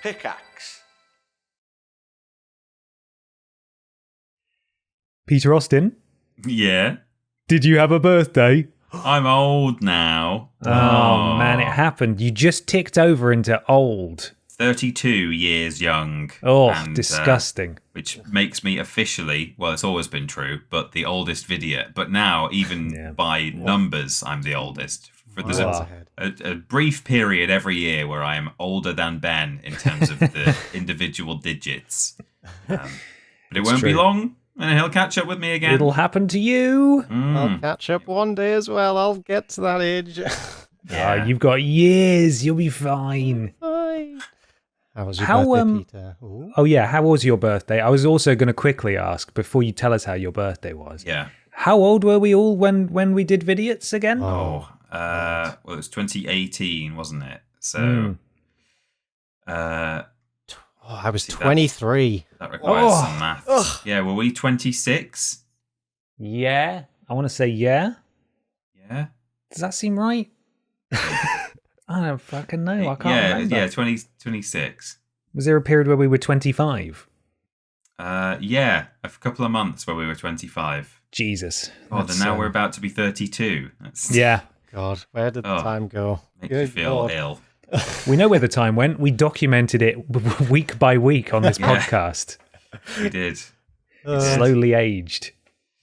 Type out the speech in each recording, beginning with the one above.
Pickaxe. Peter Austin, Yeah. did you have a birthday? I'm old now. Oh, man, it happened. You just ticked over into old. 32 years young. Oh, and, disgusting. Which makes me officially, well, it's always been true, but the oldest Vidiot. But now, even by numbers, I'm the oldest. There's a brief period every year where I am older than Ben in terms of the individual digits. But it won't be long, and he'll catch up with me again. It'll happen to you. I'll catch up one day as well. I'll get to that age. Yeah. You've got years. You'll be fine. Fine. How was your birthday, Peter? Ooh. Oh, yeah. How was your birthday? I was also going to quickly ask, before you tell us how your birthday was. Yeah. How old were we all when we did Vidiots again? Well, it was 2018, wasn't it? So, I was 23. That requires some maths. Yeah, were we 26? Yeah. I want to say yeah. Yeah. Does that seem right? I don't fucking know. I can't remember. Yeah, 26. Was there a period where we were 25? Yeah, a couple of months where we were 25. Jesus. God, and now we're about to be 32. Yeah. God, where did the time go? Makes you feel ill. We know where the time went. We documented it week by week on this podcast. We did. It slowly aged.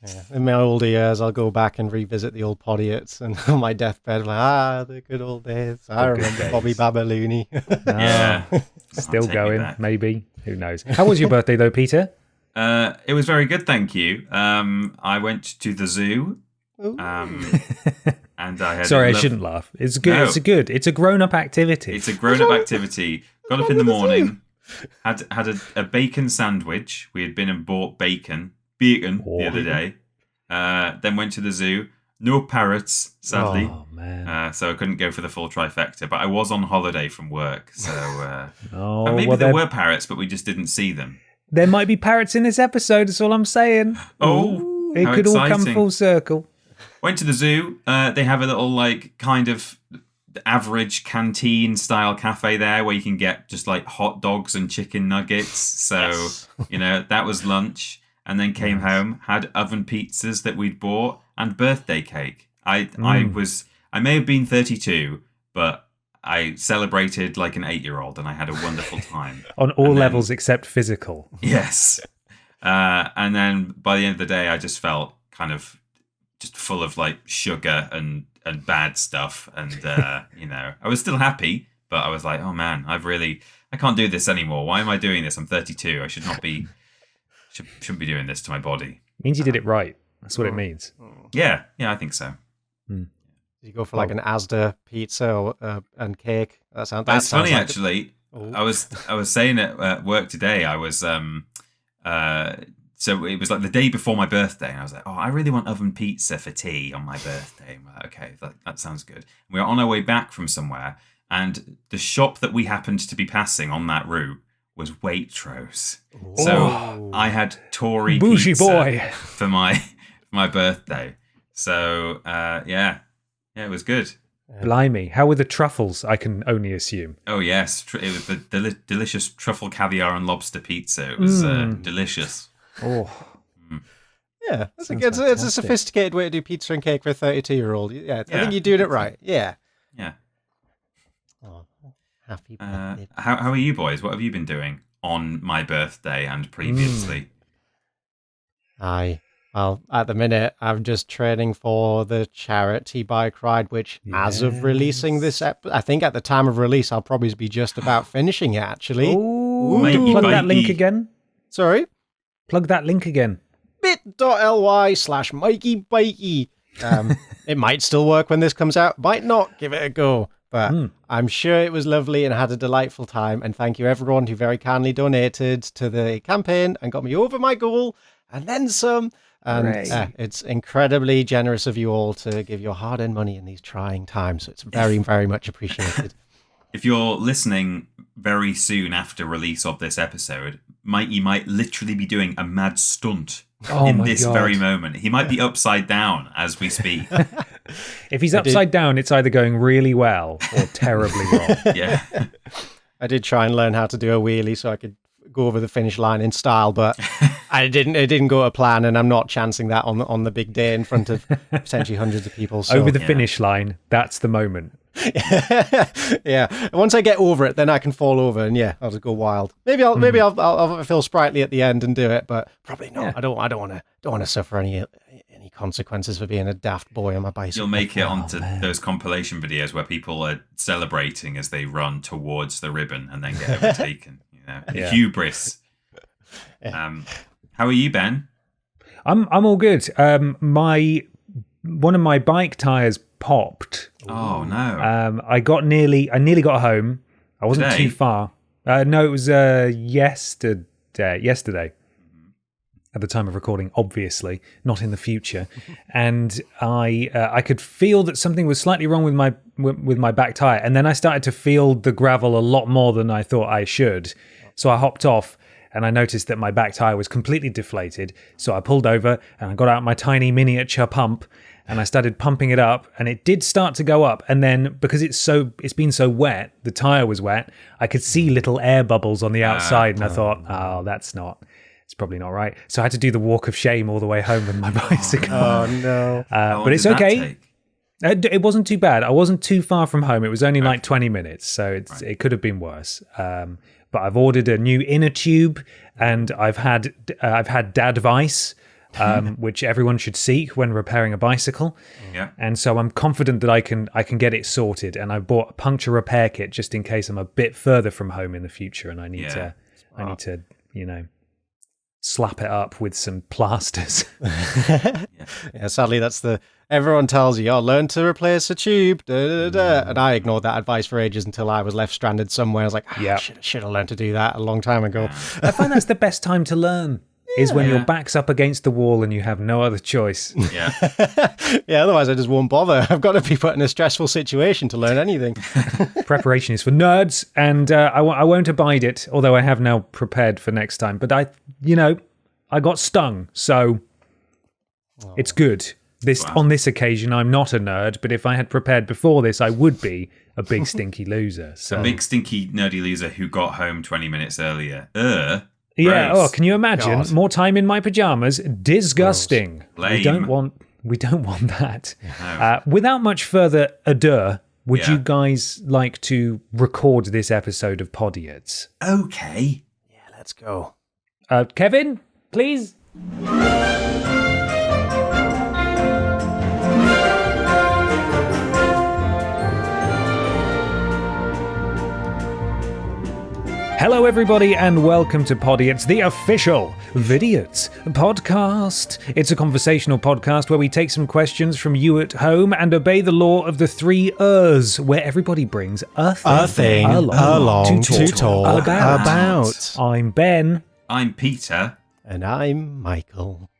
Yeah. In my older years, I'll go back and revisit the old Podiots, and on my deathbed, like, the good old days. I remember Bobby Babalooney. Yeah. Still going, maybe. Who knows? How was your birthday, though, Peter? It was very good, thank you. I went to the zoo. And I had Sorry, I shouldn't laugh. It's good. No. It's a grown-up activity. It's a grown-up activity. Got up in the morning, had a bacon sandwich. We had been and bought bacon the other day. Then went to the zoo. No parrots, sadly. Oh, man. So I couldn't go for the full trifecta. But I was on holiday from work, so maybe there were parrots, but we just didn't see them. There might be parrots in this episode. That's all I'm saying. Oh, it how could exciting. all come full circle. Went to the zoo. They have a little kind of average canteen style cafe there where you can get just hot dogs and chicken nuggets. So that was lunch. And then came home, had oven pizzas that we'd bought, and birthday cake. I may have been 32, but I celebrated like an 8-year-old, and I had a wonderful time. On all levels except physical. Yes. And then by the end of the day, I just felt kind of just full of sugar and bad stuff. And, I was still happy, but I was like, oh man, I can't do this anymore. Why am I doing this? I'm 32. I should not be... Shouldn't be doing this to my body. Means you did it right. That's what it means. Yeah, I think so. Did you go for an Asda pizza and cake? That's funny, actually. I was saying at work today. I was so it was the day before my birthday, and I was like, I really want oven pizza for tea on my birthday. I'm like, okay, that sounds good. We were on our way back from somewhere, and the shop that we happened to be passing on that route was Waitrose. So I had Tory Bougie pizza boy for my birthday. So it was good. Blimey, how were the truffles? I can only assume. Oh yes, it was the delicious truffle caviar and lobster pizza. It was delicious. Oh, yeah, it's a sophisticated way to do pizza and cake for a 32-year-old. Yeah, I think you're doing it right. Yeah. Oh. Happy birthday. How are you boys? What have you been doing on my birthday and previously? Well, at the minute, I'm just training for the charity bike ride, which as of releasing this I think at the time of release, I'll probably be just about finishing it, actually. Plug that link again. Sorry? Plug that link again. bit.ly/Mikey Bikey. It might still work when this comes out. Might not. Give it a go. But I'm sure it was lovely and had a delightful time. And thank you everyone who very kindly donated to the campaign and got me over my goal and then some. And it's incredibly generous of you all to give your hard-earned money in these trying times. So it's very, very much appreciated. If you're listening very soon after release of this episode, Mikey might literally be doing a mad stunt in this very moment. He might be upside down as we speak. If he's upside down, it's either going really well or terribly wrong. Yeah. I did try and learn how to do a wheelie so I could go over the finish line in style, but it didn't go to plan, and I'm not chancing that on the big day in front of potentially hundreds of people. So. Over the finish line, that's the moment. Yeah. Once I get over it, then I can fall over, and I'll just go wild. Maybe I'll feel sprightly at the end and do it, but probably not. Yeah. I don't want to suffer any consequences for being a daft boy on my bicycle. You'll make it onto those compilation videos where people are celebrating as they run towards the ribbon and then get overtaken. Hubris. Yeah. How are you, Ben? I'm all good. One of my bike tires popped. Oh no! I nearly got home. I wasn't Today? too far. No, it was yesterday. At the time of recording, obviously, not in the future. And I could feel that something was slightly wrong with my back tire. And then I started to feel the gravel a lot more than I thought I should. So I hopped off, and I noticed that my back tire was completely deflated. So I pulled over and I got out my tiny miniature pump, and I started pumping it up, and it did start to go up. And then because it's been so wet, the tire was wet, I could see little air bubbles on the outside, and I thought, it's probably not right. So I had to do the walk of shame all the way home with my bicycle. Oh no! But it's okay. It wasn't too bad. I wasn't too far from home. It was only like 20 minutes, so it could have been worse. But I've ordered a new inner tube, and I've had dadvice, which everyone should seek when repairing a bicycle. Yeah. And so I'm confident that I can get it sorted. And I bought a puncture repair kit just in case I'm a bit further from home in the future, and I need to slap it up with some plasters. Sadly, that's everyone tells you, learn to replace a tube, and I ignored that advice for ages until I was left stranded somewhere. I was like, should have learned to do that a long time ago. I find that's the best time to learn, is when your back's up against the wall and you have no other choice. Otherwise I just won't bother. I've got to be put in a stressful situation to learn anything. Preparation is for nerds, and I won't abide it, although I have now prepared for next time. But I got stung, so it's good. On this occasion, I'm not a nerd, but if I had prepared before this, I would be a big stinky loser. So. A big stinky nerdy loser who got home 20 minutes earlier. Yeah. Gross. Oh, can you imagine? God. More time in my pajamas? Disgusting. We don't want that. No. Without much further ado, would you guys like to record this episode of Podiots? Okay. Yeah, let's go. Kevin, please. Hello, everybody, and welcome to Podiots, the official Vidiots podcast. It's a conversational podcast where we take some questions from you at home and obey the law of the 3 Rs, where everybody brings a thing along to talk about. I'm Ben. I'm Peter. And I'm Michael.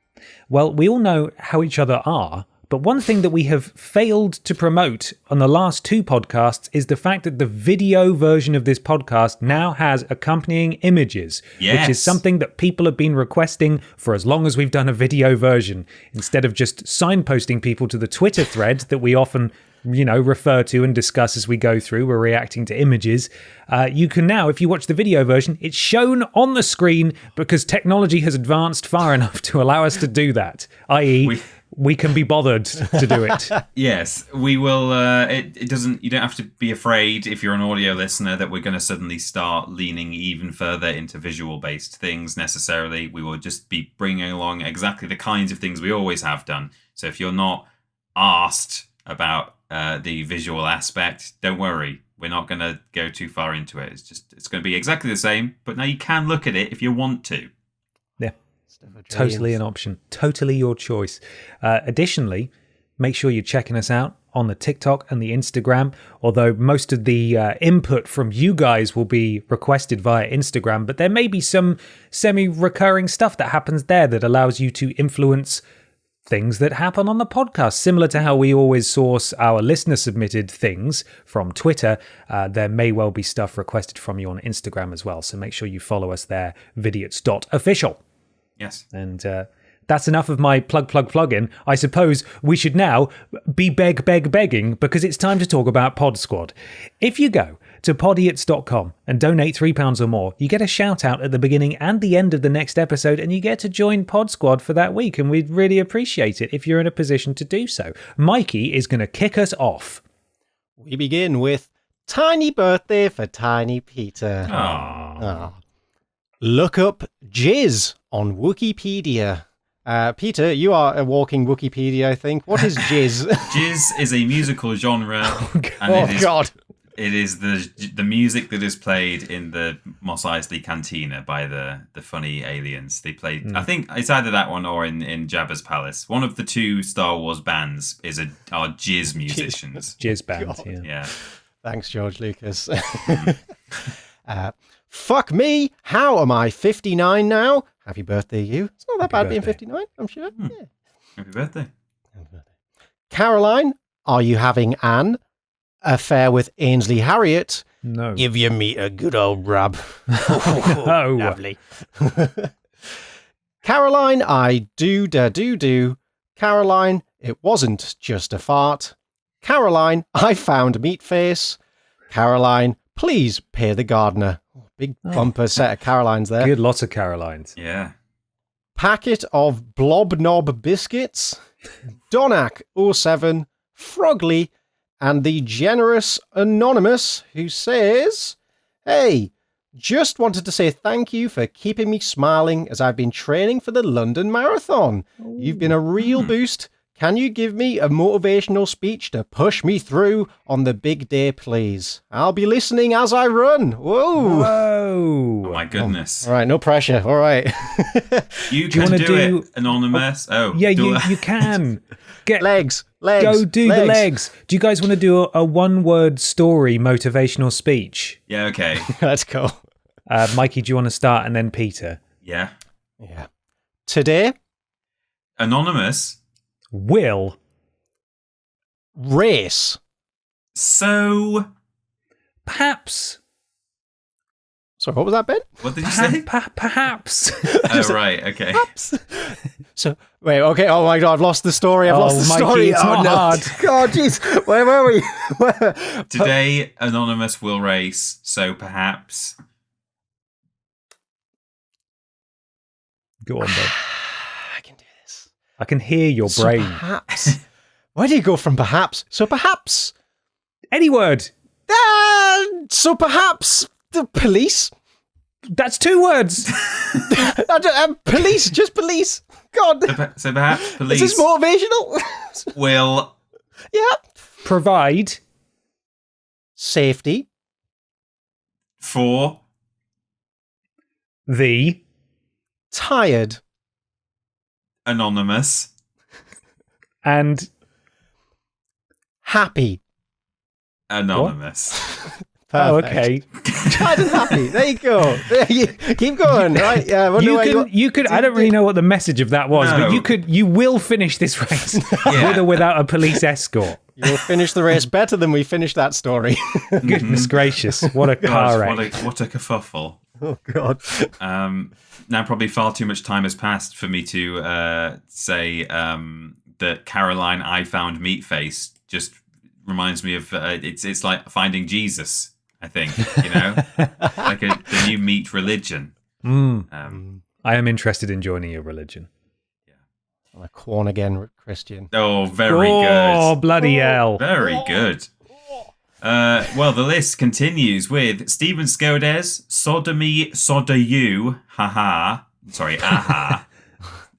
Well, we all know how each other are, but one thing that we have failed to promote on the last 2 podcasts is the fact that the video version of this podcast now has accompanying images, which is something that people have been requesting for as long as we've done a video version. Instead of just signposting people to the Twitter thread that we often refer to and discuss as we go through, we're reacting to images. You can now, if you watch the video version, it's shown on the screen because technology has advanced far enough to allow us to do that, i.e., we can be bothered to do it. Yes, we will. It doesn't. You don't have to be afraid if you're an audio listener that we're going to suddenly start leaning even further into visual-based things necessarily. We will just be bringing along exactly the kinds of things we always have done. So if you're not asked about the visual aspect, don't worry. We're not going to go too far into it. It's going to be exactly the same. But now you can look at it if you want to. Yeah. Totally an option. Totally your choice. Additionally, make sure you're checking us out on the TikTok and the Instagram, although most of the input from you guys will be requested via Instagram, but there may be some semi-recurring stuff that happens there that allows you to influence things that happen on the podcast. Similar to how we always source our listener-submitted things from Twitter, there may well be stuff requested from you on Instagram as well, so make sure you follow us there, vidiots.official. Yes. And That's enough of my plug-in. I suppose we should now be begging because it's time to talk about Pod Squad. If you go to podiots.com and donate £3 or more, you get a shout out at the beginning and the end of the next episode, and you get to join Pod Squad for that week, and we'd really appreciate it if you're in a position to do so. Mikey is going to kick us off. We begin with Tiny Birthday for Tiny Peter. Aww. Look up jizz on Wikipedia. Peter, you are a walking Wikipedia, I think. What is jizz? Jizz is a musical genre. It is the music that is played in the Mos Eisley Cantina by the funny aliens. They played, I think it's either that one or in Jabba's Palace. One of the two Star Wars bands are jizz musicians. Jizz band, Yeah. Thanks, George Lucas. Fuck me, how am I 59 now? Happy birthday, you. It's not that bad being 59, I'm sure. Yeah. Happy birthday. Caroline, are you having an affair with Ainsley Harriott? No. Give your meat a good old rub. No. Lovely. Caroline, I do. Caroline, it wasn't just a fart. Caroline, I found meat face. Caroline, please pay the gardener. Big bumper set of Carolines there. Good, lots of Carolines. Yeah. Packet of Blob Knob biscuits. Donak 07, Frogley, and the generous Anonymous, who says, hey, just wanted to say thank you for keeping me smiling as I've been training for the London Marathon. You've been a real boost. Can you give me a motivational speech to push me through on the big day, please? I'll be listening as I run. Whoa. Oh, my goodness. All right, no pressure. All right. You can do it, Anonymous. Yeah, you can. Get legs. Go do the legs. Do you guys want to do a one-word story motivational speech? Yeah, okay. Let's go. Mikey, do you want to start, and then Peter? Yeah. Today, Anonymous will race. So perhaps. Sorry, what was that, Ben? What did you say? Perhaps. Oh, right, okay. Perhaps. So, wait, okay, oh my God, I've lost the story. I've lost the Mikey, story. It's not hard. God, jeez. Where were we? Today, Anonymous will race, so perhaps. Go on, Ben. I can do this. I can hear your brain. Perhaps. Where do you go from perhaps? So perhaps. Any word. So perhaps the police. That's 2 words. Police, just police. God. So perhaps police. Is this motivational? Will. Yeah. Provide. Safety. For. The. Tired. Anonymous. And. Happy. Anonymous. Oh, okay. Tired and happy. There you go. Keep going. Right? Yeah. You could. I don't really know what the message of that was, No. but you will finish this race with or without a police escort. You'll finish the race better than we finished that story. Goodness gracious! What a car wreck! What a kerfuffle. Oh God. Now probably far too much time has passed for me to say that Caroline I found meat face just reminds me of it's like finding Jesus. I think, like the new meat religion. I am interested in joining your religion. I'm a corn again Christian. Oh, very good. Oh, bloody hell. Very good. Well, the list continues with Stephen Skodes, Sodomy, Sodayu, haha. Sorry, aha.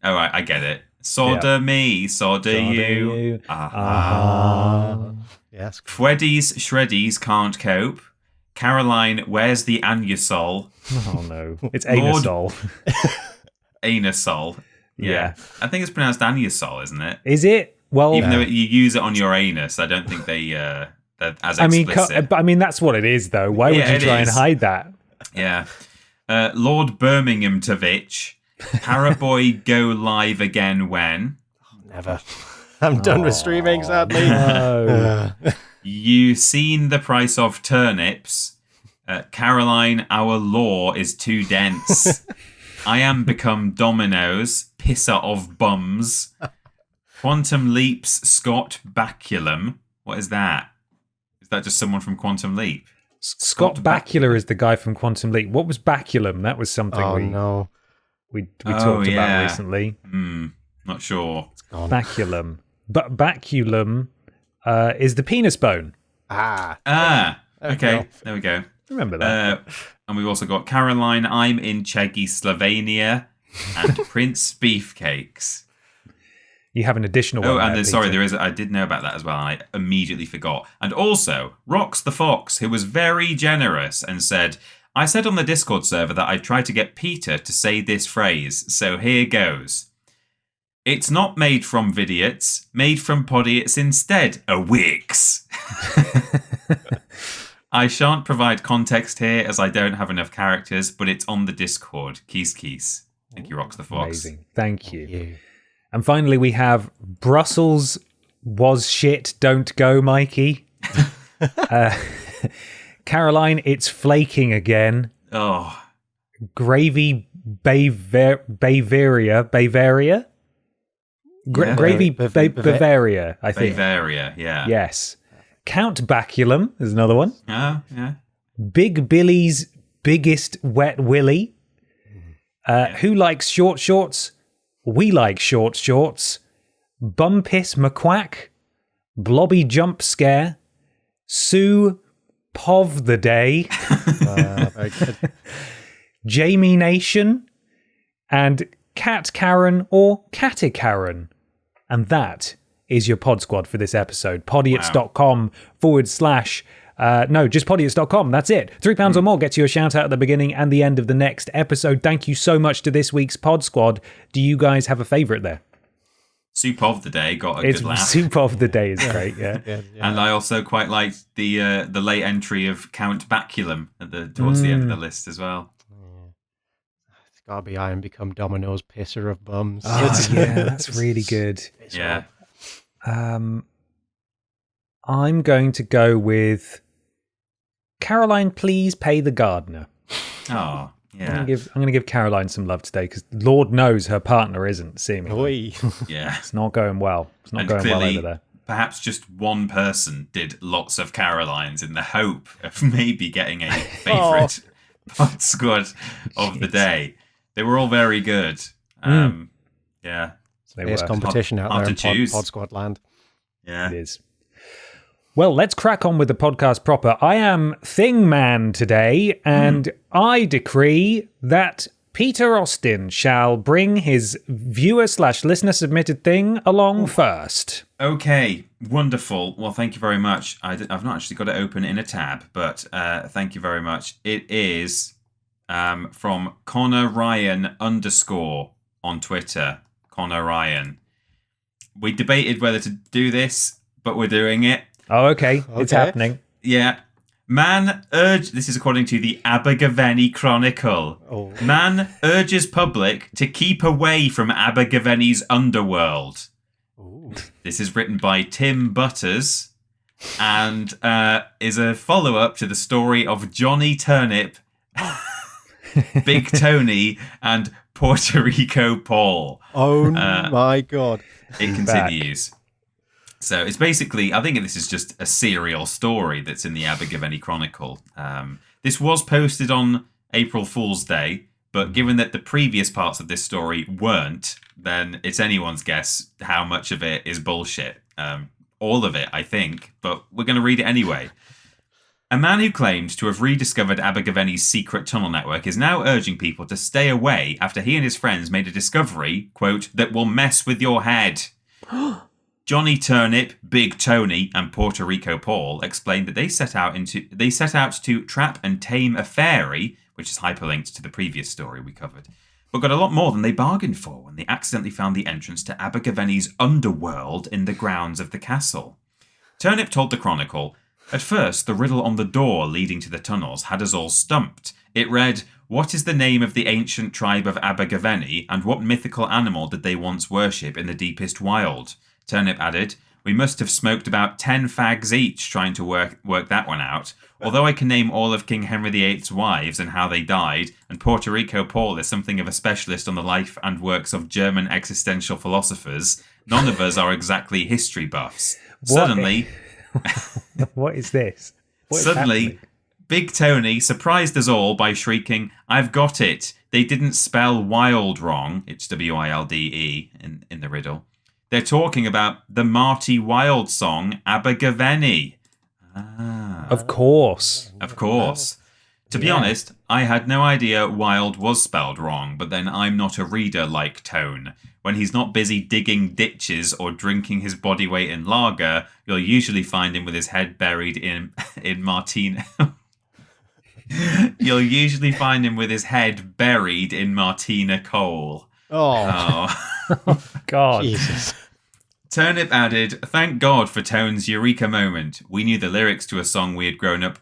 All right, I get it. Sodomy, Sodayu, aha. Yes. Fweddies, Shreddies can't cope. Caroline, where's the anusol? Oh no, it's anusol. Anusol. Yeah. I think it's pronounced anusol, isn't it? Is it? Well, even though you use it on your anus, I don't think they're as explicit. I mean, that's what it is, though. Why would you try and hide that? Yeah. Lord Birmingham Tovich, Parrot Boy go live again when? Never. I'm done with streaming, sadly. No. You seen the price of turnips? Caroline, our law is too dense. I am become Dominoes. pisser of bums. Quantum Leap's Scott Bakula. What is that? Is that just someone from Quantum Leap? Scott Bakula is the guy from Quantum Leap. What was Baculum? That was something we talked about recently. Not sure. It's gone. Baculum. But Baculum is the penis bone. Okay. There we go. Remember that. And we've also got Caroline, I'm in Czechoslovakia, and Prince Beefcakes. You have an additional one. Oh, and there, then, sorry, Peter. I did know about that as well. I immediately forgot. And also, Rox the Fox, who was very generous and said, I said on the Discord server that I'd try to get Peter to say this phrase, so here goes. It's not made from Vidiots, made from Podiots instead, a Wix. I shan't provide context here as I don't have enough characters, but it's on the Discord. Keys. Thank you, Rox the Fox. Amazing. Thank you. And finally, we have Brussels was shit, don't go, Mikey. Caroline, it's flaking again. Oh. Gravy Bavaria? Gravy Bavaria, I think. Bavaria, yeah. Yes. Count Baculum is another one. Oh, yeah. Big Billy's biggest wet willy. Who likes short shorts? We like short shorts. Bumpiss McQuack. Blobby Jump Scare. Sue Pov the Day. Very good. Jamie Nation. And Cat Karen or Catty Karen. And that is your Pod Squad for this episode. Podiots.com / no, just podiots.com. That's it. £3 or more gets you a shout out at the beginning and the end of the next episode. Thank you so much to this week's Pod Squad. Do you guys have a favourite there? Soup of the Day got a good laugh. Soup of the Day is great, yeah. And I also quite liked the late entry of Count Baculum towards the end of the list as well. It's got to be I and become Domino's pisser of bums. Oh, yeah, that's really good. Yeah. I'm going to go with Caroline, please pay the gardener. Oh, yeah. I'm going to give Caroline some love today because Lord knows her partner isn't seemingly. Yeah. It's not going well. It's not going well over there. Perhaps just one person did lots of Carolines in the hope of maybe getting a favourite Pod Squad of the day. They were all very good. Yeah. There's competition out there in Pod Squad land. Yeah. It is. Well, let's crack on with the podcast proper. I am Thing Man today, and I decree that Peter Austin shall bring his viewer/listener submitted thing along first. Okay, wonderful. Well, thank you very much. I've not actually got it open in a tab, but thank you very much. It is from Connor Ryan _ on Twitter. Connor Ryan. We debated whether to do this, but we're doing it. Oh, okay. It's happening. Yeah. This is according to the Abergavenny Chronicle. Oh. Man urges public to keep away from Abergavenny's underworld. Ooh. This is written by Tim Butters and is a follow-up to the story of Johnny Turnip, Big Tony, and Puerto Rico Paul. Oh my God. It continues. So it's basically, I think this is just a serial story that's in the Abergavenny Chronicle. This was posted on April Fool's Day, but given that the previous parts of this story weren't, then it's anyone's guess how much of it is bullshit. All of it, I think, but we're going to read it anyway. A man who claimed to have rediscovered Abergavenny's secret tunnel network is now urging people to stay away after he and his friends made a discovery, quote, that will mess with your head. Johnny Turnip, Big Tony, and Puerto Rico Paul explained that they set out to trap and tame a fairy, which is hyperlinked to the previous story we covered, but got a lot more than they bargained for when they accidentally found the entrance to Abergavenny's underworld in the grounds of the castle. Turnip told the Chronicle, at first, the riddle on the door leading to the tunnels had us all stumped. It read, what is the name of the ancient tribe of Abergavenny, and what mythical animal did they once worship in the deepest wild? Turnip added, We must have smoked about 10 fags each trying to work that one out. Although I can name all of King Henry VIII's wives and how they died, and Puerto Rico Paul is something of a specialist on the life and works of German existential philosophers, none of us are exactly history buffs. Suddenly... What is this? Suddenly, Big Tony surprised us all by shrieking, "I've got it! They didn't spell wild wrong." It's W-I-L-D-E in the riddle. They're talking about the Marty Wilde song, Abergavenny. Of course. Of course. To be honest, I had no idea Wilde was spelled wrong, but then I'm not a reader like Tone. When he's not busy digging ditches or drinking his body weight in lager, you'll usually find him with his head buried in Martina. You'll usually find him with his head buried in Martina coal. Oh. God. Jesus. Turnip added, "Thank God for Tone's eureka moment. We knew the lyrics to a song we had grown up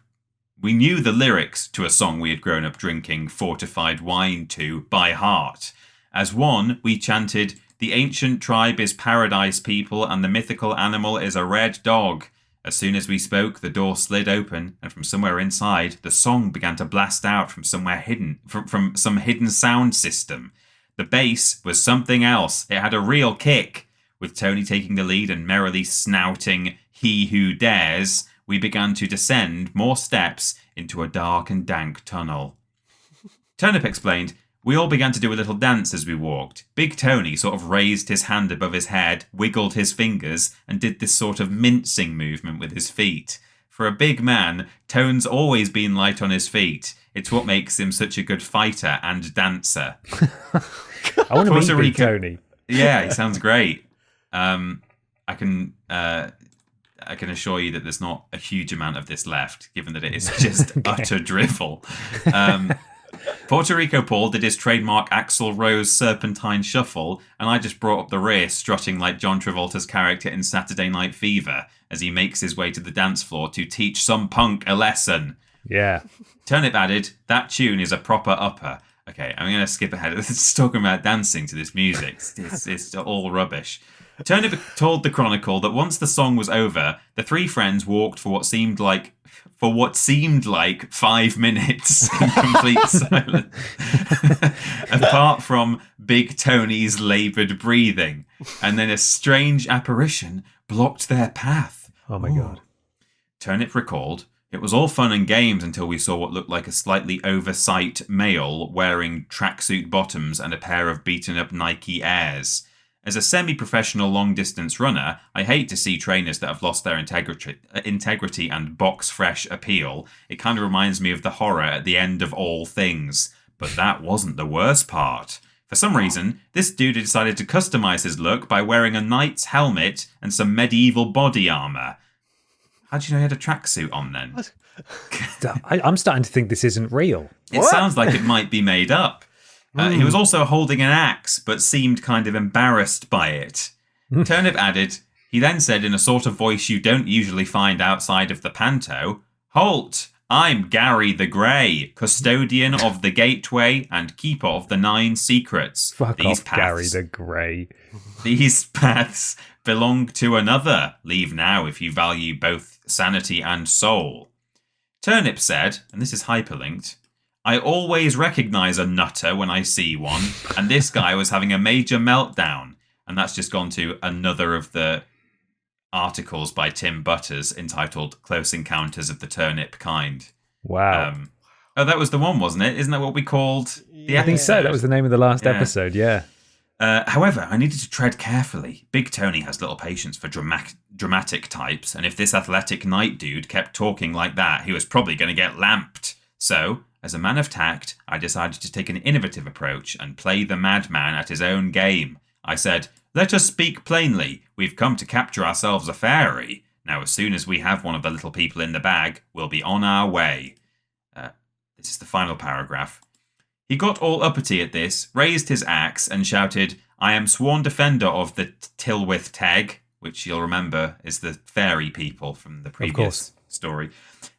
drinking fortified wine to by heart. As one, we chanted, 'The ancient tribe is paradise people and the mythical animal is a red dog.' As soon as we spoke, the door slid open, and from somewhere inside, the song began to blast out from somewhere hidden, from some hidden sound system. The bass was something else. It had a real kick. With Tony taking the lead and merrily snouting 'He Who Dares,' we began to descend more steps into a dark and dank tunnel." Turnip explained, "We all began to do a little dance as we walked. Big Tony sort of raised his hand above his head, wiggled his fingers, and did this sort of mincing movement with his feet. For a big man, Tone's always been light on his feet. It's what makes him such a good fighter and dancer." I want to meet Big Tony. Yeah, he sounds great. I can assure you that there's not a huge amount of this left, given that it is just utter drivel. Puerto Rico Paul did his trademark Axl Rose serpentine shuffle, and I just brought up the rear, strutting like John Travolta's character in Saturday Night Fever, as he makes his way to the dance floor to teach some punk a lesson. Yeah. Turnip added, "That tune is a proper upper." Okay, I'm going to skip ahead. It's talking about dancing to this music. It's all rubbish. Turnip told the Chronicle that once the song was over, the three friends walked for what seemed like 5 minutes in complete silence. Apart from Big Tony's laboured breathing. And then a strange apparition blocked their path. Oh my God. Turnip recalled, "It was all fun and games until we saw what looked like a slightly oversight male wearing tracksuit bottoms and a pair of beaten-up Nike Airs. As a semi-professional long-distance runner, I hate to see trainers that have lost their integrity and box-fresh appeal. It kind of reminds me of the horror at the end of all things. But that wasn't the worst part. For some reason, this dude decided to customize his look by wearing a knight's helmet and some medieval body armor." How do you know he had a tracksuit on then? I'm starting to think this isn't real. It sounds like it might be made up. He was also holding an axe, but seemed kind of embarrassed by it. Turnip added, he then said in a sort of voice you don't usually find outside of the panto, "Halt! I'm Gary the Grey, custodian of the gateway and keeper of the 9 secrets. Fuck off, Gary the Grey. These paths belong to another. Leave now if you value both sanity and soul." Turnip said, and this is hyperlinked, "I always recognise a nutter when I see one, and this guy was having a major meltdown." And that's just gone to another of the articles by Tim Butters entitled "Close Encounters of the Turnip Kind." Wow. That was the one, wasn't it? Isn't that what we called the episode? I think so. That was the name of the last episode, yeah. However, I needed to tread carefully. Big Tony has little patience for dramatic types, and if this athletic knight dude kept talking like that, he was probably going to get lamped. So, as a man of tact, I decided to take an innovative approach and play the madman at his own game. I said, "Let us speak plainly. We've come to capture ourselves a fairy. Now, as soon as we have one of the little people in the bag, we'll be on our way." This is the final paragraph. He got all uppity at this, raised his axe, and shouted, "I am sworn defender of the Tilwyth Teg," which you'll remember is the fairy people from the previous story.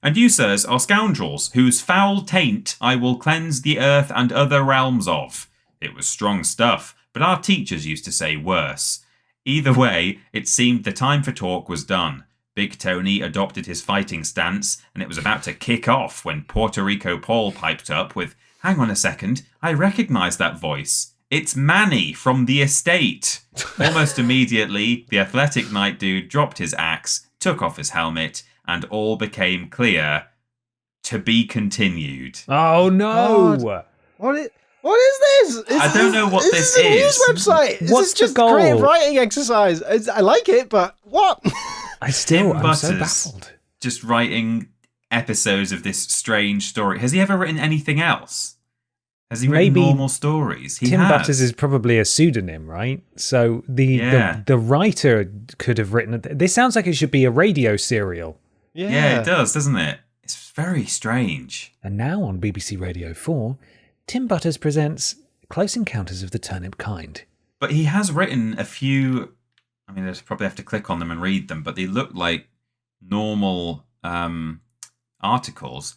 "And you, sirs, are scoundrels, whose foul taint I will cleanse the earth and other realms of." It was strong stuff, but our teachers used to say worse. Either way, it seemed the time for talk was done. Big Tony adopted his fighting stance, and it was about to kick off when Puerto Rico Paul piped up with, "Hang on a second, I recognise that voice. It's Manny from the estate." Almost immediately, the athletic night dude dropped his axe, took off his helmet, and all became clear. To be continued. Oh no! God. What is this? I don't know what this is. A news is. website. What's This is just the goal? creative writing exercise. I like it, but what? I'm so baffled. Just writing episodes of this strange story. Has he ever written anything else? Has he written normal stories? He Tim has. Butters is probably a pseudonym, right? So the writer could have written it. This sounds like it should be a radio serial. Yeah, it does, doesn't it? It's very strange. And now on BBC Radio 4, Tim Butters presents Close Encounters of the Turnip Kind. But he has written a few. I mean, I'd probably have to click on them and read them, but they look like normal articles.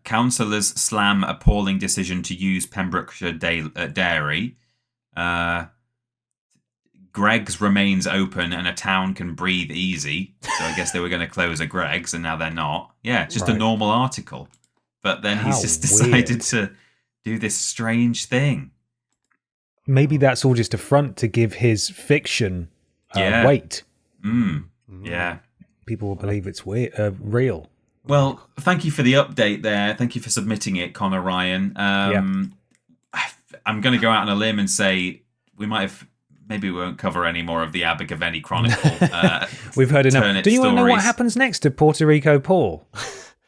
Councillors slam appalling decision to use Pembrokeshire Dairy. Greggs remains open and a town can breathe easy. So I guess they were going to close a Greggs and now they're not. Yeah, it's just a normal article. But then he's just decided to do this strange thing. Maybe that's all just a front to give his fiction weight. Yeah. People will believe it's real. Well, thank you for the update there. Thank you for submitting it, Connor Ryan. I'm going to go out on a limb and say maybe we won't cover any more of the Abergavenny Chronicle. We've heard enough. Do you want to know what happens next to Puerto Rico Paul?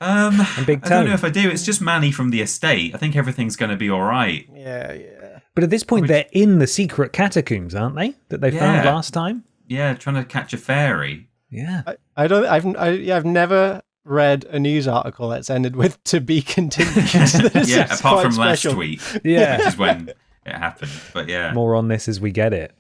And Big Tony? I don't know if I do. It's just Manny from the estate. I think everything's going to be all right. Yeah. But at this point, they're in the secret catacombs, aren't they? That they found last time? Yeah, trying to catch a fairy. Yeah. I've never read a news article that's ended with "to be continued." Yeah, apart from last week. Yeah. Which is when it happened. But yeah. More on this as we get it.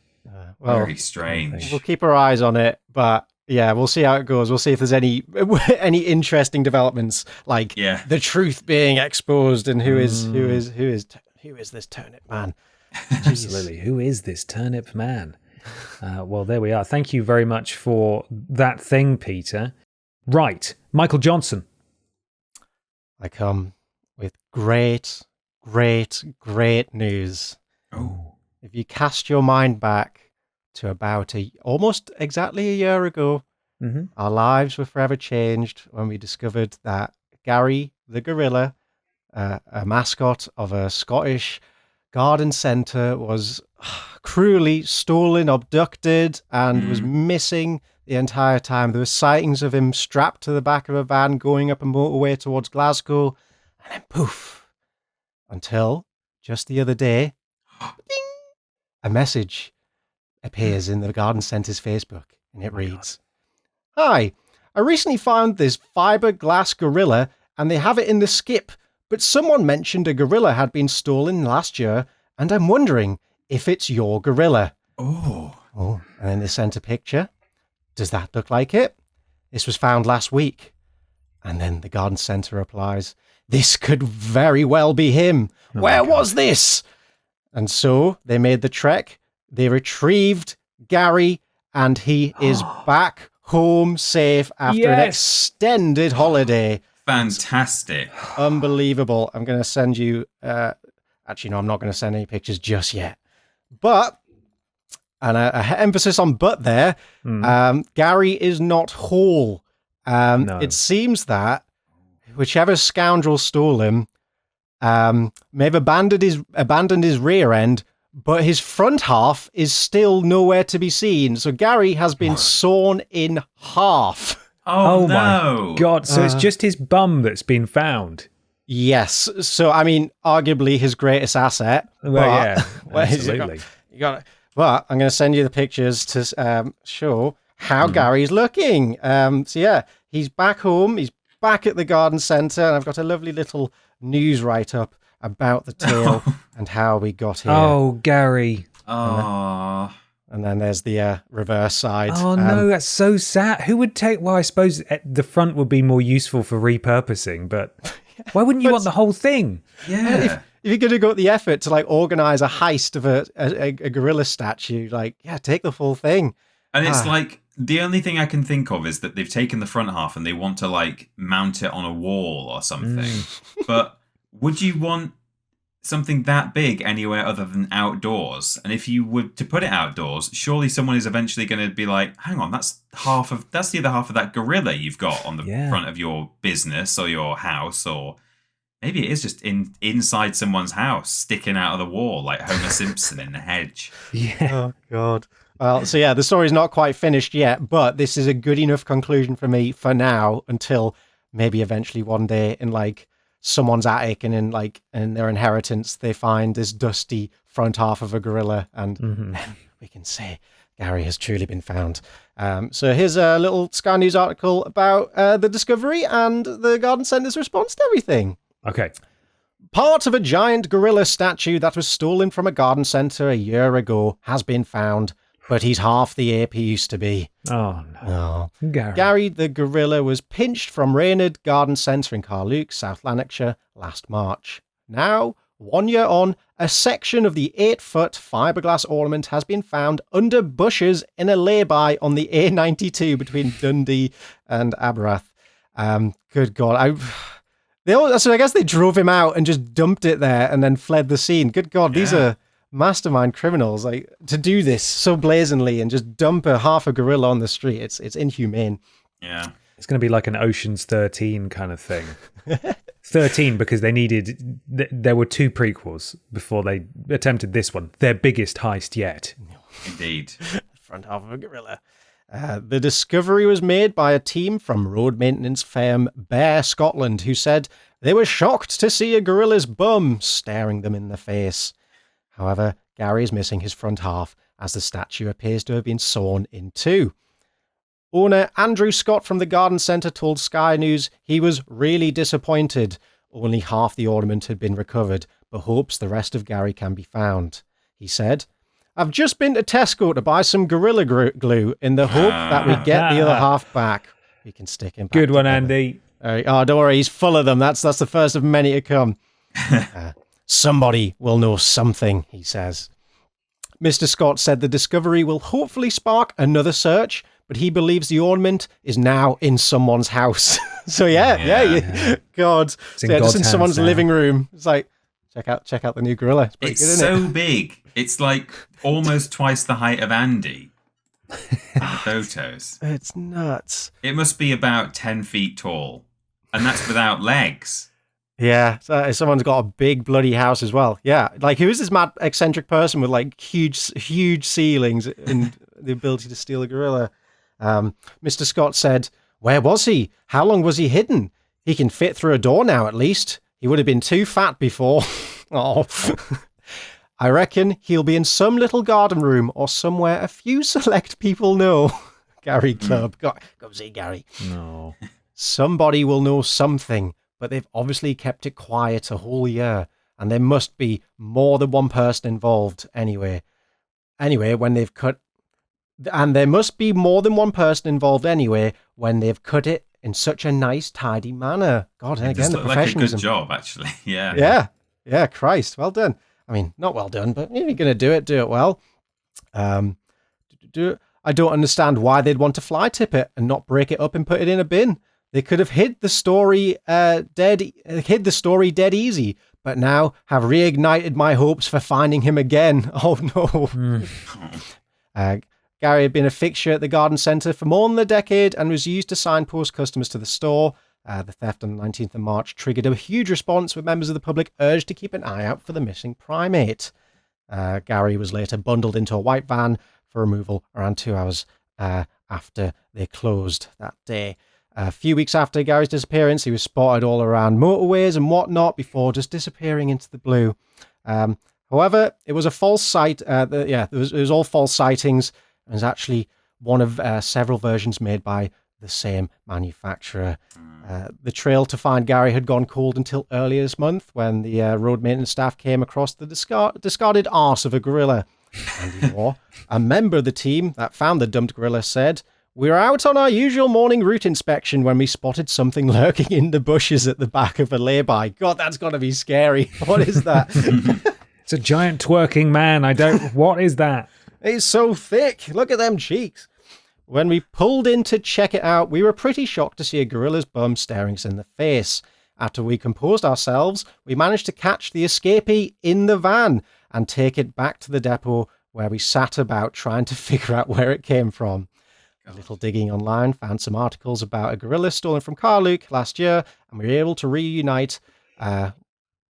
Very strange. We'll keep our eyes on it, but yeah, we'll see how it goes. We'll see if there's any interesting developments, like the truth being exposed and who is this turnip man. Absolutely. Who is this turnip man? Well, there we are. Thank you very much for that thing, Peter. Right. Michael Johnson. I come with great news. Oh. If you cast your mind back to about almost exactly a year ago, our lives were forever changed when we discovered that Gary the gorilla, a mascot of a Scottish garden centre, was cruelly stolen, abducted, and was missing the entire time. There were sightings of him strapped to the back of a van going up a motorway towards Glasgow, and then poof, until just the other day, ding, a message appears in the garden centre's Facebook, and it reads, "Hi, I recently found this fiberglass gorilla, and they have it in the skip, but someone mentioned a gorilla had been stolen last year, and I'm wondering if it's your gorilla." Oh. And then they sent a picture. Does that look like it? This was found last week. And then the garden centre replies, "This could very well be him. Where was this?" And so they made the trek. They retrieved Gary, and he is back home safe after an extended holiday. Fantastic. Unbelievable. I'm going to send you... actually, no, I'm not going to send any pictures just yet. But... and a emphasis on "but" there. Gary is not whole. No. It seems that whichever scoundrel stole him may have abandoned his rear end, but his front half is still nowhere to be seen. So Gary has been sawn in half. Oh no. My God. So it's just his bum that's been found. Yes. So, I mean, arguably his greatest asset. Well, absolutely. You got it. But I'm going to send you the pictures to show how Gary's looking. So yeah, he's back home. He's back at the garden centre, and I've got a lovely little news write-up about the tale and how we got here. Oh, Gary. Oh. And then there's the reverse side. Oh, no, that's so sad. Who would take... Well, I suppose the front would be more useful for repurposing, but why wouldn't you want the whole thing? Yeah. you're going to go to the effort to like organize a heist of a gorilla statue, like, yeah, take the full thing. And it's like, the only thing I can think of is that they've taken the front half and they want to like mount it on a wall or something. But would you want something that big anywhere other than outdoors? And if you were to put it outdoors, surely someone is eventually going to be like, hang on, that's the other half of that gorilla you've got on the front of your business or your house, or maybe it is just inside someone's house, sticking out of the wall like Homer Simpson in the hedge. Yeah. Oh, God. Well, so yeah, the story's not quite finished yet, but this is a good enough conclusion for me for now, until maybe eventually one day in like someone's attic and in their inheritance, they find this dusty front half of a gorilla, and then we can say Gary has truly been found. So here's a little Sky News article about the discovery and the garden centre's response to everything. Okay. Part of a giant gorilla statue that was stolen from a garden centre a year ago has been found, but he's half the ape he used to be. Oh, no. Oh. Gary. Gary the gorilla was pinched from Reynard Garden Centre in Carluke, South Lanarkshire, last March. Now, 1 year on, a section of the 8-foot fiberglass ornament has been found under bushes in a lay-by on the A92 between Dundee and Abergavenny. Good God. So I guess they drove him out and just dumped it there and then fled the scene. Good God, these are mastermind criminals, like, to do this so blazingly and just dump half a gorilla on the street. It's inhumane. Yeah. It's going to be like an Ocean's 13 kind of thing. 13 because there were 2 prequels before they attempted this one. Their biggest heist yet. Indeed. Front half of a gorilla. The discovery was made by a team from road maintenance firm Bear Scotland, who said they were shocked to see a gorilla's bum staring them in the face. However, Gary is missing his front half, as the statue appears to have been sawn in 2. Owner Andrew Scott from the garden centre told Sky News he was really disappointed. Only half the ornament had been recovered, but hopes the rest of Gary can be found. He said, "I've just been to Tesco to buy some Gorilla Glue in the hope that we get the other half back. We can stick him back Good one, together." Andy. Oh, don't worry, he's full of them. That's the first of many to come. Somebody will know something, he says. Mr. Scott said the discovery will hopefully spark another search, but he believes the ornament is now in someone's house. So God, just in someone's living room. It's like, check out the new gorilla. It's pretty good, isn't it? Big. It's like almost twice the height of Andy in the photos. It's nuts. It must be about 10 feet tall, and that's without legs. Yeah, so someone's got a big bloody house as well. Yeah, like who is this mad eccentric person with like huge ceilings and the ability to steal a gorilla? Mr. Scott said, "Where was he? How long was he hidden? He can fit through a door now at least. He would have been too fat before." Oh, I reckon he'll be in some little garden room or somewhere a few select people know. Gary Club. Go see Gary. No. Somebody will know something, but they've obviously kept it quiet a whole year, and there must be more than one person involved anyway. When they've cut... And there must be more than one person involved anyway when they've cut it in such a nice, tidy manner. God, and again, the professionalism. Like a good job, actually. Yeah. Yeah, Christ. Well done. I mean, not well done, but if you're going to do it well. I don't understand why they'd want to fly tip it and not break it up and put it in a bin. They could have hid the story dead easy, but now have reignited my hopes for finding him again. Oh no. Gary had been a fixture at the garden centre for more than a decade and was used to signpost customers to the store. The theft on the 19th of March triggered a huge response with members of the public urged to keep an eye out for the missing primate. Gary was later bundled into a white van for removal around 2 hours after they closed that day. A few weeks after Gary's disappearance, he was spotted all around motorways and whatnot before just disappearing into the blue. However, it was a false sight. It was all false sightings. It was actually one of several versions made by the same manufacturer. The trail to find Gary had gone cold until earlier this month when the road maintenance staff came across the discarded arse of a gorilla. Andy Moore, a member of the team that found the dumped gorilla, said, We were out on our usual morning route inspection when we spotted something lurking in the bushes at the back of a lay-by. God, that's got to be scary. What is that? It's a giant twerking man. What is that? It's so thick. Look at them cheeks. When we pulled in to check it out, we were pretty shocked to see a gorilla's bum staring us in the face. After we composed ourselves, we managed to catch the escapee in the van and take it back to the depot where we sat about trying to figure out where it came from. A little digging online found some articles about a gorilla stolen from Carluke last year, and we were able to reunite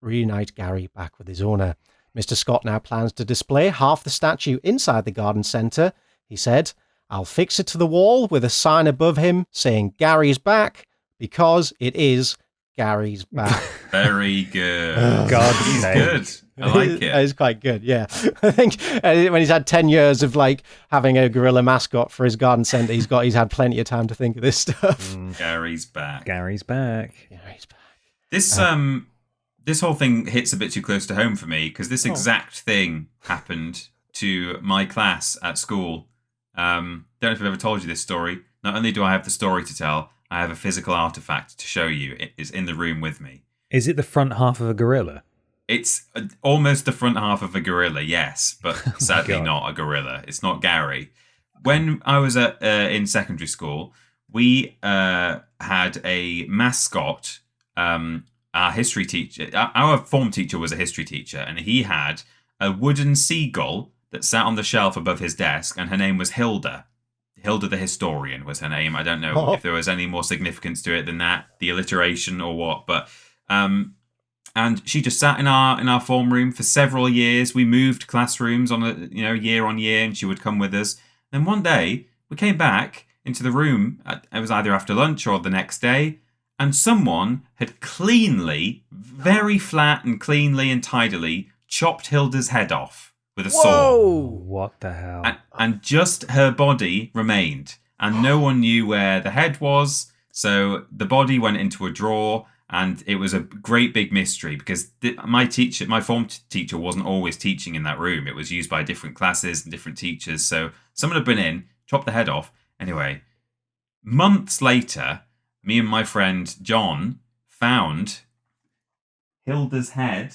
Gary back with his owner. Mr. Scott now plans to display half the statue inside the garden centre. He said, "I'll fix it to the wall with a sign above him saying Gary's back, because it is Gary's back." Very good. God's sake. Good. I like it. It's quite good, yeah. I think when he's had 10 years of like having a gorilla mascot for his garden centre, he's had plenty of time to think of this stuff. Gary's back. Gary's back. Gary's back. This whole thing hits a bit too close to home for me because this exact thing happened to my class at school. Don't know if I've ever told you this story. Not only do I have the story to tell, I have a physical artifact to show you. It is in the room with me. Is it the front half of a gorilla? It's almost the front half of a gorilla, yes, but sadly not a gorilla. It's not Gary. When I was in secondary school, we had a mascot. Our history teacher, our form teacher was a history teacher, and he had a wooden seagull that sat on the shelf above his desk, and her name was Hilda. Hilda the Historian was her name. I don't know if there was any more significance to it than that, the alliteration or what, but and she just sat in our form room for several years. We moved classrooms on year on year, and she would come with us. Then one day we came back into the room. It was either after lunch or the next day, and someone had cleanly, very flat and cleanly and tidily chopped Hilda's head off with a saw. What the hell? And just her body remained, and no one knew where the head was. So the body went into a drawer. And it was a great big mystery because my form teacher wasn't always teaching in that room. It was used by different classes and different teachers. So someone had been in, chopped the head off. Anyway, months later, me and my friend John found Hilda's head.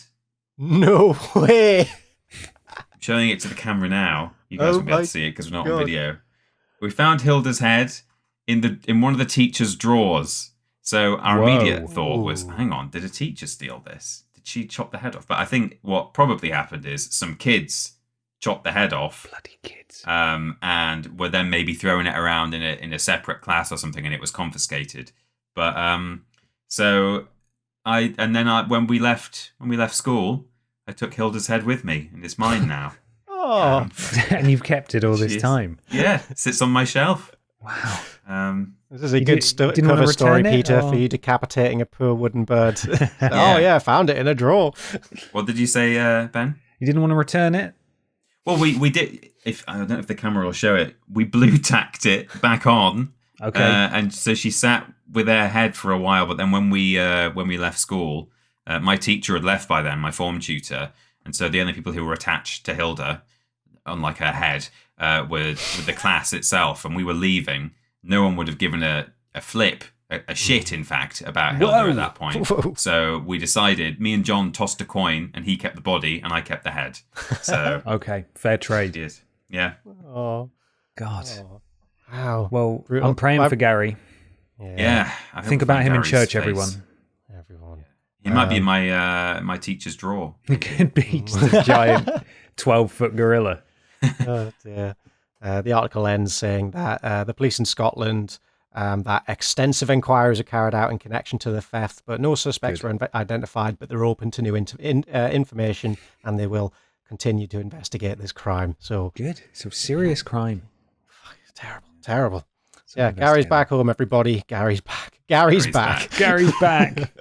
No way. I'm showing it to the camera now. You guys won't be able to see it because we're not on video. We found Hilda's head in one of the teacher's drawers. So our immediate thought was, hang on, did a teacher steal this? Did she chop the head off? But I think what probably happened is some kids chopped the head off. Bloody kids. And were then maybe throwing it around in a separate class or something, and it was confiscated. But when we left school, I took Hilda's head with me, and it's mine now. And you've kept it all this time. Yeah, it sits on my shelf. Wow. This is a good cover story, Peter, for you decapitating a poor wooden bird. I found it in a drawer. What did you say, Ben? You didn't want to return it? Well, we did. I don't know if the camera will show it. We blue tacked it back on. Okay. And so she sat with her head for a while, but then when we left school, my teacher had left by then, my form tutor, and so the only people who were attached to Hilda, unlike her head, were the class itself, and we were leaving. No one would have given a flip, a shit, in fact, about Hilda at that point. Whoa. So we decided, me and John tossed a coin, and he kept the body, and I kept the head. So okay, fair trade. Yeah. Oh, God. Oh. Wow. Well, I'm praying for Gary. Yeah. Think about him in church, everyone. He might be in my teacher's drawer. It could be just a giant 12-foot gorilla. Oh dear. The article ends saying that the police in Scotland, that extensive inquiries are carried out in connection to the theft, but no suspects were identified, but they're open to new information, and they will continue to investigate this crime. So good. So serious crime. Terrible. So Gary's back home, everybody. Gary's back. Gary's back. Gary's back.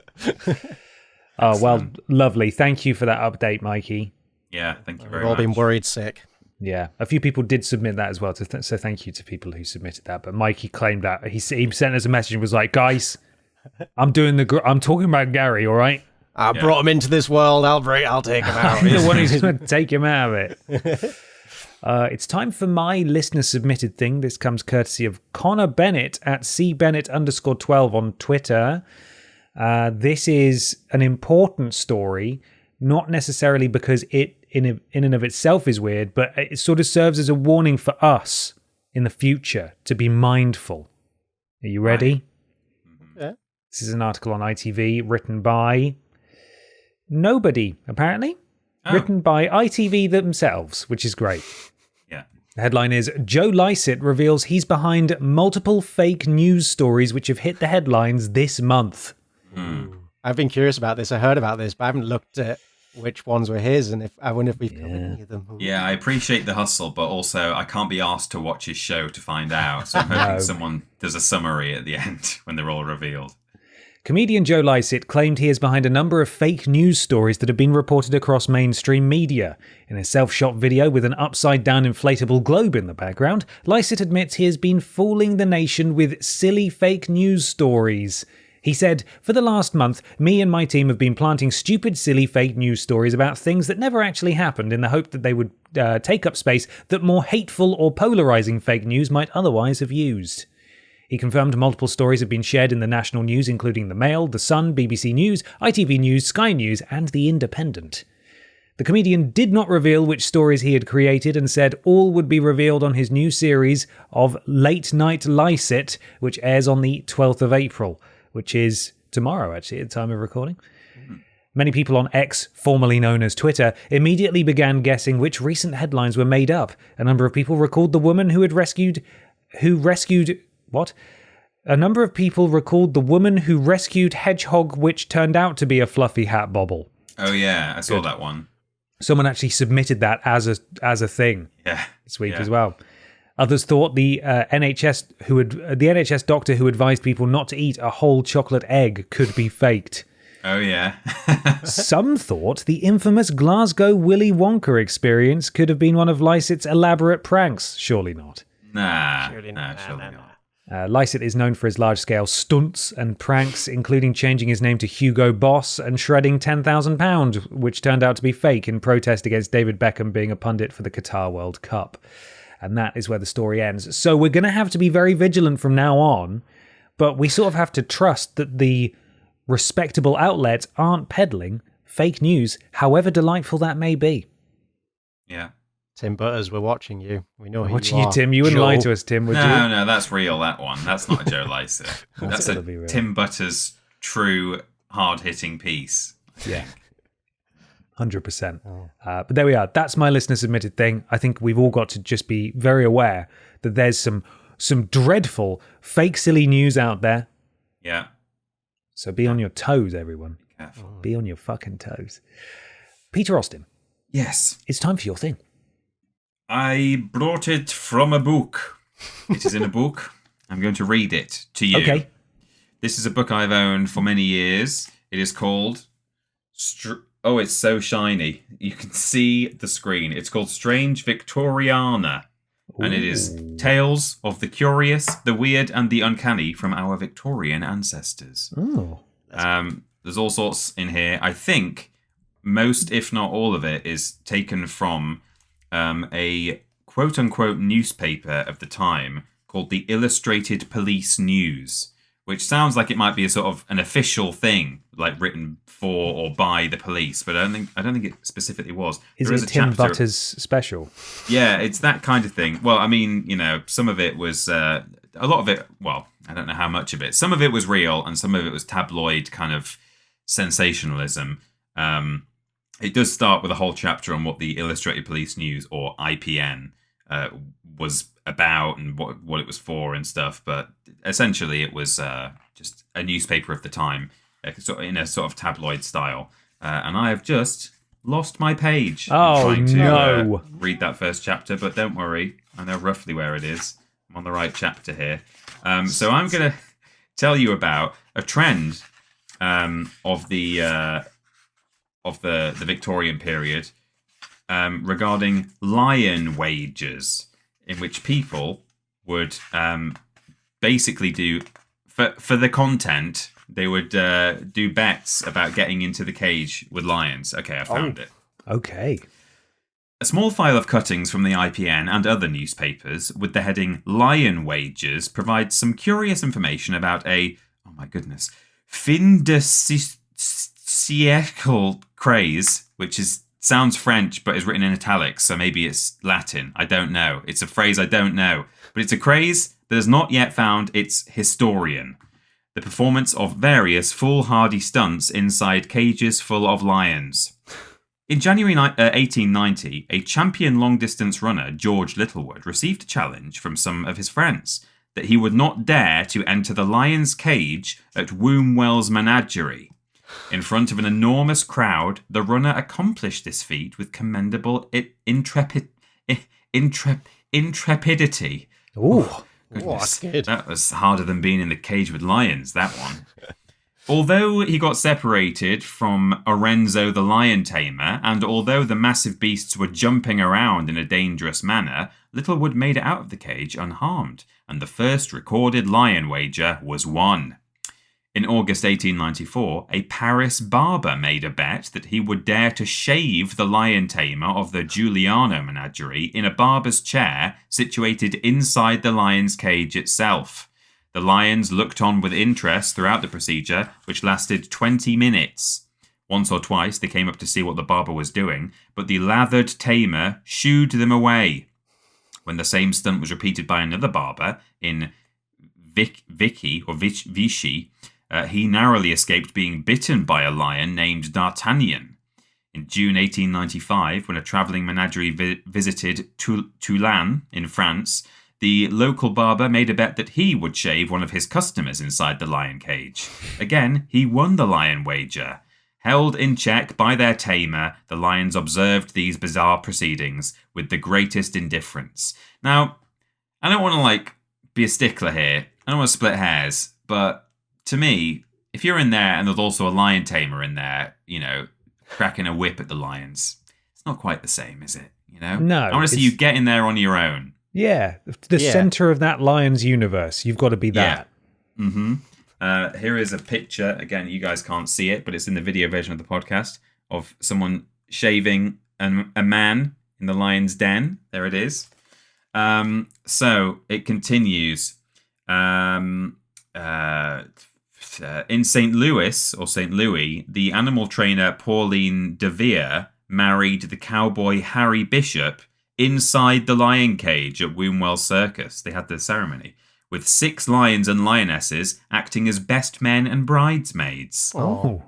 Oh, well, lovely. Thank you for that update, Mikey. Yeah, thank you very much. We've all been worried sick. Yeah, a few people did submit that as well, so thank you to people who submitted that. But Mikey claimed that he sent us a message and was like, "Guys, I'm talking about Gary, all right? I brought him into this world. I'll take him out. The one who's going to take him out of it." It's time for my listener-submitted thing. This comes courtesy of Connor Bennett at cbennett_12 on Twitter. This is an important story, not necessarily because it in and of itself is weird, but it sort of serves as a warning for us in the future to be mindful. Are you ready? Yeah. This is an article on ITV written by nobody, apparently. Oh. Written by ITV themselves, which is great. Yeah. The headline is, Joe Lycett reveals he's behind multiple fake news stories which have hit the headlines this month. I've been curious about this. I heard about this, but I haven't looked at which ones were his, and I wonder if we've covered any of them. Yeah, I appreciate the hustle, but also I can't be asked to watch his show to find out. So I'm hoping someone does a summary at the end when they're all revealed. Comedian Joe Lycett claimed he is behind a number of fake news stories that have been reported across mainstream media. In a self-shot video with an upside-down inflatable globe in the background, Lycett admits he has been fooling the nation with silly fake news stories. He said, "For the last month, me and my team have been planting stupid, silly fake news stories about things that never actually happened in the hope that they would take up space that more hateful or polarizing fake news might otherwise have used." He confirmed multiple stories have been shared in the national news, including The Mail, The Sun, BBC News, ITV News, Sky News, and The Independent. The comedian did not reveal which stories he had created and said all would be revealed on his new series of Late Night Lycett, which airs on the 12th of April, which is tomorrow, actually, at the time of recording. Many people on X, formerly known as Twitter, immediately began guessing which recent headlines were made up. A number of people recalled the woman who rescued hedgehog, which turned out to be a fluffy hat bobble. Oh yeah, I saw that one. Someone actually submitted that as a thing this week as well. Others thought the NHS doctor who advised people not to eat a whole chocolate egg could be faked. Oh yeah. Some thought the infamous Glasgow Willy Wonka experience could have been one of Lycett's elaborate pranks. Surely not. Surely not. Lycett is known for his large-scale stunts and pranks, including changing his name to Hugo Boss and shredding £10,000, which turned out to be fake in protest against David Beckham being a pundit for the Qatar World Cup. And that is where the story ends. So we're going to have to be very vigilant from now on, but we sort of have to trust that the respectable outlets aren't peddling fake news, however delightful that may be. Yeah. Tim Butters, we're watching you. We know who watching you you, are. Tim. You wouldn't lie to us, Tim, would you? No, that's real, that one. That's not a Joe Lycett. That's a Tim Butters true hard-hitting piece. Yeah. 100%. But there we are. That's my listener-submitted thing. I think we've all got to just be very aware that there's some dreadful, fake, silly news out there. Yeah. So be on your toes, everyone. Be careful. Be on your fucking toes. Peter Austin. Yes. It's time for your thing. I brought it from a book. It is in a book. I'm going to read it to you. Okay. This is a book I've owned for many years. It is called... Oh, it's so shiny. You can see the screen. It's called Strange Victoriana. And it is Tales of the Curious, the Weird, and the Uncanny from our Victorian ancestors. Oh. There's all sorts in here. I think most, if not all of it, is taken from a quote-unquote newspaper of the time called the Illustrated Police News, which sounds like it might be a sort of an official thing, like written for or by the police, but I don't think it specifically was. Is it Tim Butters special? Yeah, it's that kind of thing. Well, I mean, some of it was a lot of it. Well, I don't know how much of it. Some of it was real, and some of it was tabloid kind of sensationalism. It does start with a whole chapter on what the Illustrated Police News, or IPN, was about and what it was for and stuff. But essentially, it was just a newspaper of the time, in a sort of tabloid style. And I have just lost my page. Trying to read that first chapter, but don't worry, I know roughly where it is. I'm on the right chapter here. So I'm going to tell you about a trend of the Victorian period regarding lion wagers, in which people would basically do for the content. They would do bets about getting into the cage with lions. Okay, I found it. Okay. A small file of cuttings from the IPN and other newspapers with the heading Lion Wagers provides some curious information about a, oh my goodness, fin de siècle craze, which sounds French but is written in italics, so maybe it's Latin. I don't know. It's a phrase I don't know. But it's a craze that has not yet found its historian. The performance of various foolhardy stunts inside cages full of lions. In January 1890, a champion long-distance runner, George Littlewood, received a challenge from some of his friends that he would not dare to enter the lion's cage at Wombwell's Menagerie. In front of an enormous crowd, the runner accomplished this feat with commendable intrepidity. Ooh. Goodness, good. that was harder than being in the cage with lions, that one. Although he got separated from Orenzo the lion tamer, and although the massive beasts were jumping around in a dangerous manner, Littlewood made it out of the cage unharmed, and the first recorded lion wager was won. In August 1894, a Paris barber made a bet that he would dare to shave the lion tamer of the Giuliano Menagerie in a barber's chair situated inside the lion's cage itself. The lions looked on with interest throughout the procedure, which lasted 20 minutes. Once or twice they came up to see what the barber was doing, but the lathered tamer shooed them away. When the same stunt was repeated by another barber in Vichy, he narrowly escaped being bitten by a lion named D'Artagnan. In June 1895, when a travelling menagerie visited Toulon in France, the local barber made a bet that he would shave one of his customers inside the lion cage. Again, he won the lion wager. Held in check by their tamer, the lions observed these bizarre proceedings with the greatest indifference. Now, I don't want to be a stickler here. I don't want to split hairs, but to me, if you're in there and there's also a lion tamer in there, cracking a whip at the lions, it's not quite the same, is it? No. I want to see you get in there on your own. Yeah, the center of that lion's universe. You've got to be that. Yeah. Mm-hmm. Here is a picture. Again, you guys can't see it, but it's in the video version of the podcast of someone shaving a man in the lion's den. There it is. So it continues. In St. Louis, the animal trainer Pauline de Vere married the cowboy Harry Bishop inside the lion cage at Wombwell Circus. They had the ceremony with 6 lions and lionesses acting as best men and bridesmaids. Oh.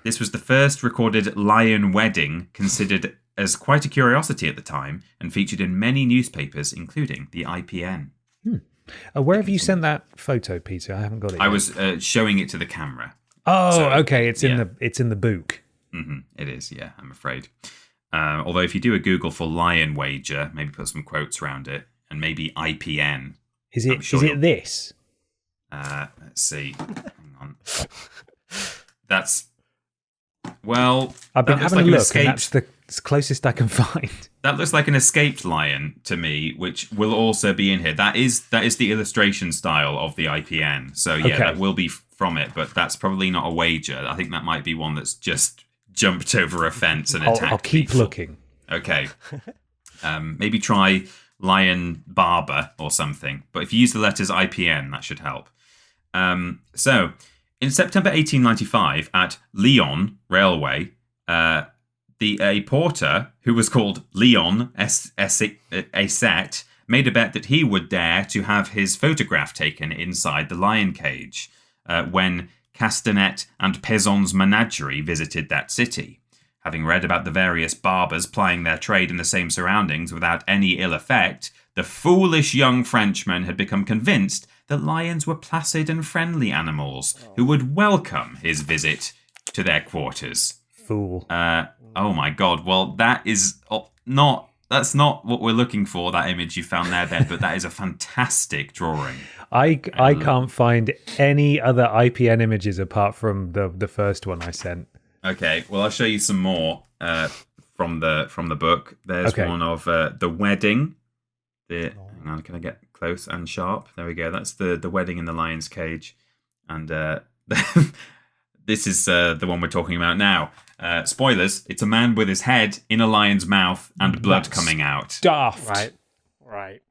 This was the first recorded lion wedding, considered as quite a curiosity at the time, and featured in many newspapers, including the IPN. Where have you sent that photo, Peter? I haven't got it yet. I was showing it to the camera. Oh, so, okay. It's in the book. Mm-hmm. It is, yeah, I'm afraid. Although if you do a Google for lion wager, maybe put some quotes around it, and maybe IPN. Is it this? Let's see. Hang on. That's... Well, I've been having a look, and that's the closest I can find. That looks like an escaped lion to me, which will also be in here. That is the illustration style of the IPN. So yeah, okay. That will be from it, but that's probably not a wager. I think that might be one that's just jumped over a fence and attacked I'll keep people. Looking. Okay. Maybe try lion barber or something. But if you use the letters IPN, that should help. So in September 1895 at Lyon Railway, a porter who was called Leon Asset made a bet that he would dare to have his photograph taken inside the lion cage when Castanet and Pezon's menagerie visited that city. Having read about the various barbers plying their trade in the same surroundings without any ill effect, the foolish young Frenchman had become convinced that lions were placid and friendly animals who would welcome his visit to their quarters. Fool. Oh my God. Well, that's not what we're looking for, that image you found there, Ben, but that is a fantastic drawing. I can't find any other IPN images apart from the first one I sent. Okay, well, I'll show you some more from the book. There's one of the wedding. Hang on, can I get close and sharp? There we go. That's the wedding in the lion's cage. And this is the one we're talking about now. Spoilers, it's a man with his head in a lion's mouth and blood coming out. Daft. Right.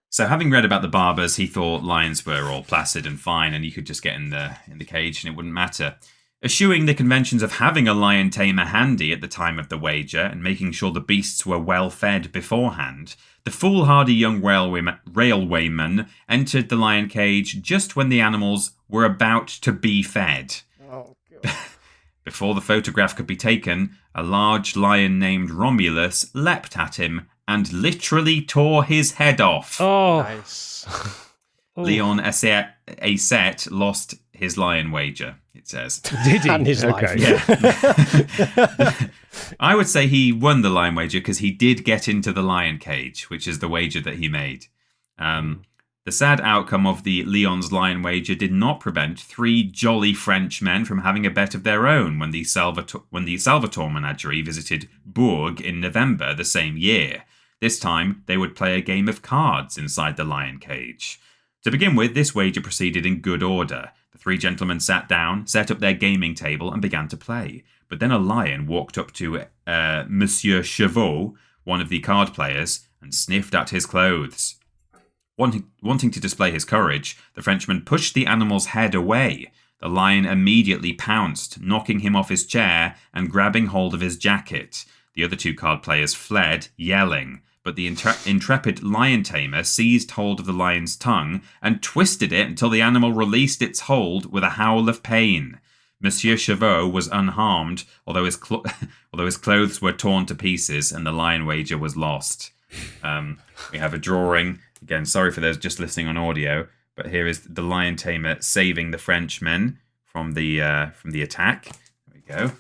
So having read about the barbers, he thought lions were all placid and fine and you could just get in the cage and it wouldn't matter. Eschewing the conventions of having a lion tamer handy at the time of the wager and making sure the beasts were well fed beforehand, the foolhardy young railwayman entered the lion cage just when the animals were about to be fed. Oh, God. Before the photograph could be taken, a large lion named Romulus leapt at him and literally tore his head off. Oh, Nice. Leon Asset lost his lion wager, it says. did he? And his life. Yeah. I would say he won the lion wager because he did get into the lion cage, which is the wager that he made. The sad outcome of the Leon's lion wager did not prevent 3 jolly Frenchmen from having a bet of their own when the Salvatore Menagerie visited Bourg in November the same year. This time, they would play a game of cards inside the lion cage. To begin with, this wager proceeded in good order. The 3 gentlemen sat down, set up their gaming table, and began to play. But then a lion walked up to Monsieur Chevaux, one of the card players, and sniffed at his clothes. Wanting to display his courage, the Frenchman pushed the animal's head away. The lion immediately pounced, knocking him off his chair and grabbing hold of his jacket. The other 2 card players fled, yelling. But the intrepid lion tamer seized hold of the lion's tongue and twisted it until the animal released its hold with a howl of pain. Monsieur Chevaux was unharmed, although his clothes were torn to pieces and the lion wager was lost. We have a drawing. Again, sorry for those just listening on audio, but here is the lion tamer saving the Frenchmen from the attack. There we go.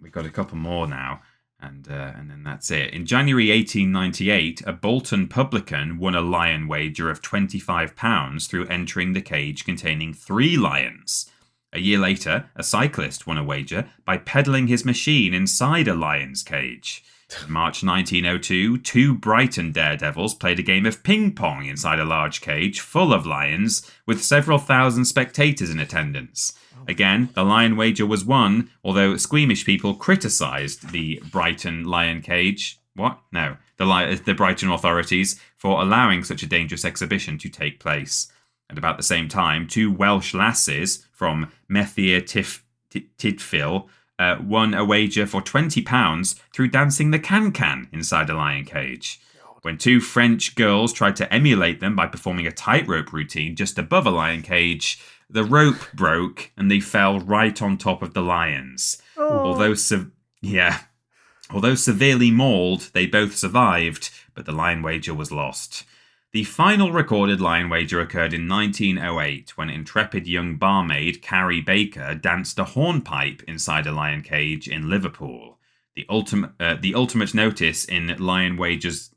We've got a couple more now. And then that's it. In January 1898, a Bolton publican won a lion wager of £25 through entering the cage containing 3 lions. A year later, a cyclist won a wager by peddling his machine inside a lion's cage. In March 1902, 2 Brighton daredevils played a game of ping-pong inside a large cage full of lions with several thousand spectators in attendance. Again, the lion wager was won, although squeamish people criticised the Brighton lion cage. What? No. The Brighton authorities for allowing such a dangerous exhibition to take place. At about the same time, 2 Welsh lasses from Methier Tydfil won a wager for £20 through dancing the can-can inside a lion cage. When 2 French girls tried to emulate them by performing a tightrope routine just above a lion cage, the rope broke and they fell right on top of the lions. Although severely mauled, they both survived, but the lion wager was lost. The final recorded lion wager occurred in 1908 when intrepid young barmaid Carrie Baker danced a hornpipe inside a lion cage in Liverpool. The ultimate notice in the Lion Wagers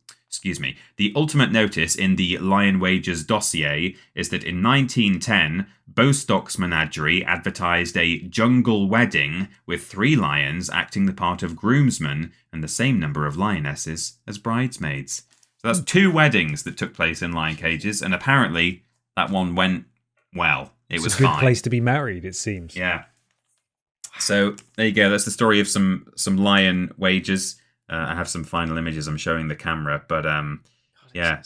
dossier is that in 1910, Bostock's Menagerie advertised a jungle wedding with 3 lions acting the part of groomsmen and the same number of lionesses as bridesmaids. So that's 2 weddings that took place in lion cages, and apparently that one went well. It was fine. It's a good place to be married, it seems. Yeah. So there you go. That's the story of some lion wagers. I have some final images I'm showing the camera, but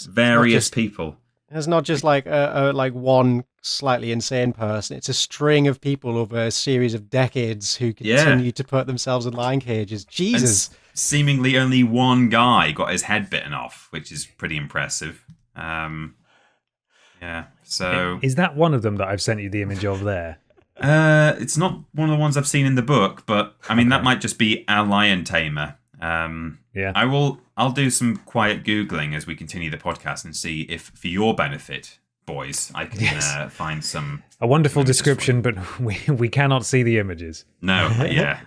various people. It's not just like one slightly insane person. It's a string of people over a series of decades who continue to put themselves in lion cages. Jesus. And seemingly only one guy got his head bitten off, which is pretty impressive. So is that one of them that I've sent you the image of there? It's not one of the ones I've seen in the book, but I mean that might just be a lion tamer. I'll do some quiet Googling as we continue the podcast and see if, for your benefit, boys, I can find some. A wonderful description, but we cannot see the images. No, yeah.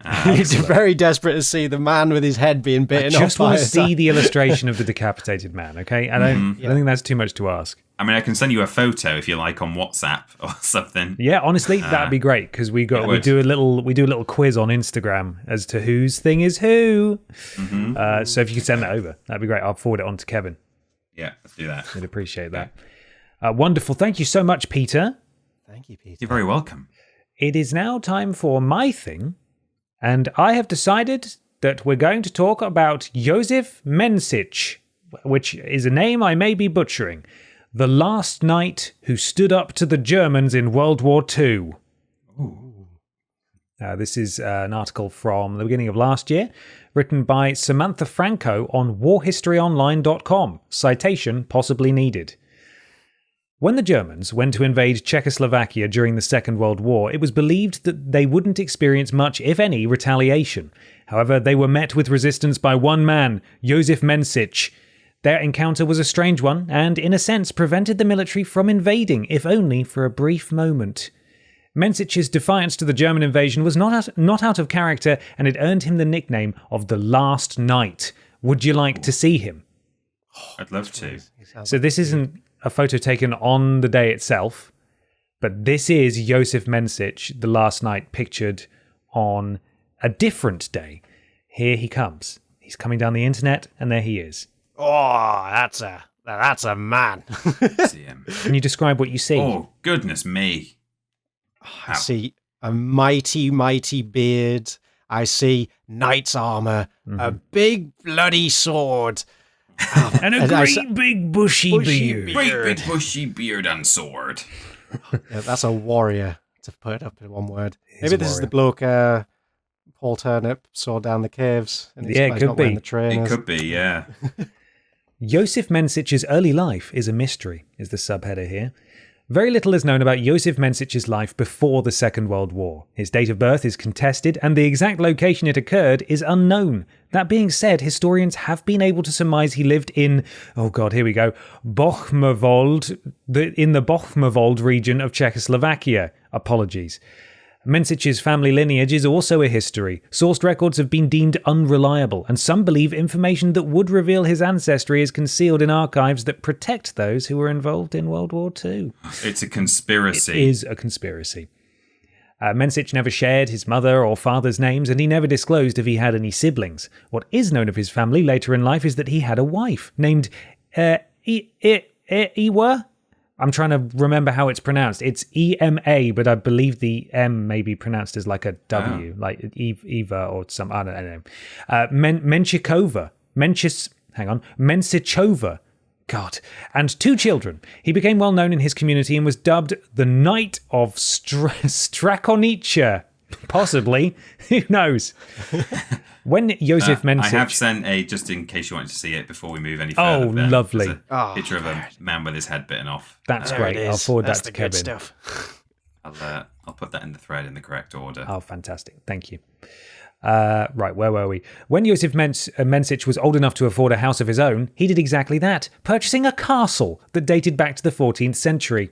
It's very desperate to see the man with his head being bitten off. I just want to see the illustration of the decapitated man, okay? I don't think that's too much to ask. I mean, I can send you a photo if you like on WhatsApp or something. Yeah, honestly, that'd be great because we do a little quiz on Instagram as to whose thing is who. Mm-hmm. So if you could send that over, that'd be great. I'll forward it on to Kevin. Yeah, let's do that. I'd appreciate that. Wonderful. Thank you so much, Peter. Thank you, Peter. You're very welcome. It is now time for my thing, and I have decided that we're going to talk about Josef Menzic, which is a name I may be butchering, the last knight who stood up to the Germans in World War II. This is an article from the beginning of last year, written by Samantha Franco on warhistoryonline.com. Citation possibly needed. When the Germans went to invade Czechoslovakia during the Second World War, it was believed that they wouldn't experience much, if any, retaliation. However, they were met with resistance by one man, Josef Menzic. Their encounter was a strange one, and in a sense prevented the military from invading, if only for a brief moment. Menzic's defiance to the German invasion was not out of character, and it earned him the nickname of the Last Knight. Would you like to see him? I'd love to. So this isn't a photo taken on the day itself, but this is Josef Menzic, the Last Knight, pictured on a different day. Here he comes. He's coming down the internet, and there he is. Oh, that's a man. See him. Can you describe what you see? Oh, goodness me. I see a mighty, mighty beard. I see knight's armor, a big bloody sword. And a great big bushy beard. Great big bushy beard and sword. Yeah, that's a warrior, to put it up in one word. He's Maybe a this is the warrior. bloke Paul Turnip saw down the caves. And Yeah, it he's could not wearing be. The trainers. It could be, yeah. Josef Menzic's early life is a mystery, is the subheader here. Very little is known about Josef Menzic's life before the Second World War. His date of birth is contested, and the exact location it occurred is unknown. That being said, historians have been able to surmise he lived in, Bochmavold, in the Bochmavold region of Czechoslovakia. Apologies. Menzic's family lineage is also a history. Sourced records have been deemed unreliable, and some believe information that would reveal his ancestry is concealed in archives that protect those who were involved in World War II. It's a conspiracy. It is a conspiracy. Menzic never shared his mother or father's names, and he never disclosed if he had any siblings. What is known of his family later in life is that he had a wife named Ewa. I'm trying to remember how it's pronounced. It's EMA, but I believe the M may be pronounced as like a W, like Eva or some, I don't know. Menchikova. God. And 2 children. He became well known in his community and was dubbed the Knight of Strakonica. Possibly. Who knows? When Josef Menzic... I have sent just in case you wanted to see it before we move any further. Oh, lovely. Picture of a man with his head bitten off. That's great. I'll forward That's that to the good Kevin. stuff. I'll put that in the thread in the correct order. Oh, fantastic. Thank you. Right, where were we? When Josef Menzic was old enough to afford a house of his own, he did exactly that, purchasing a castle that dated back to the 14th century.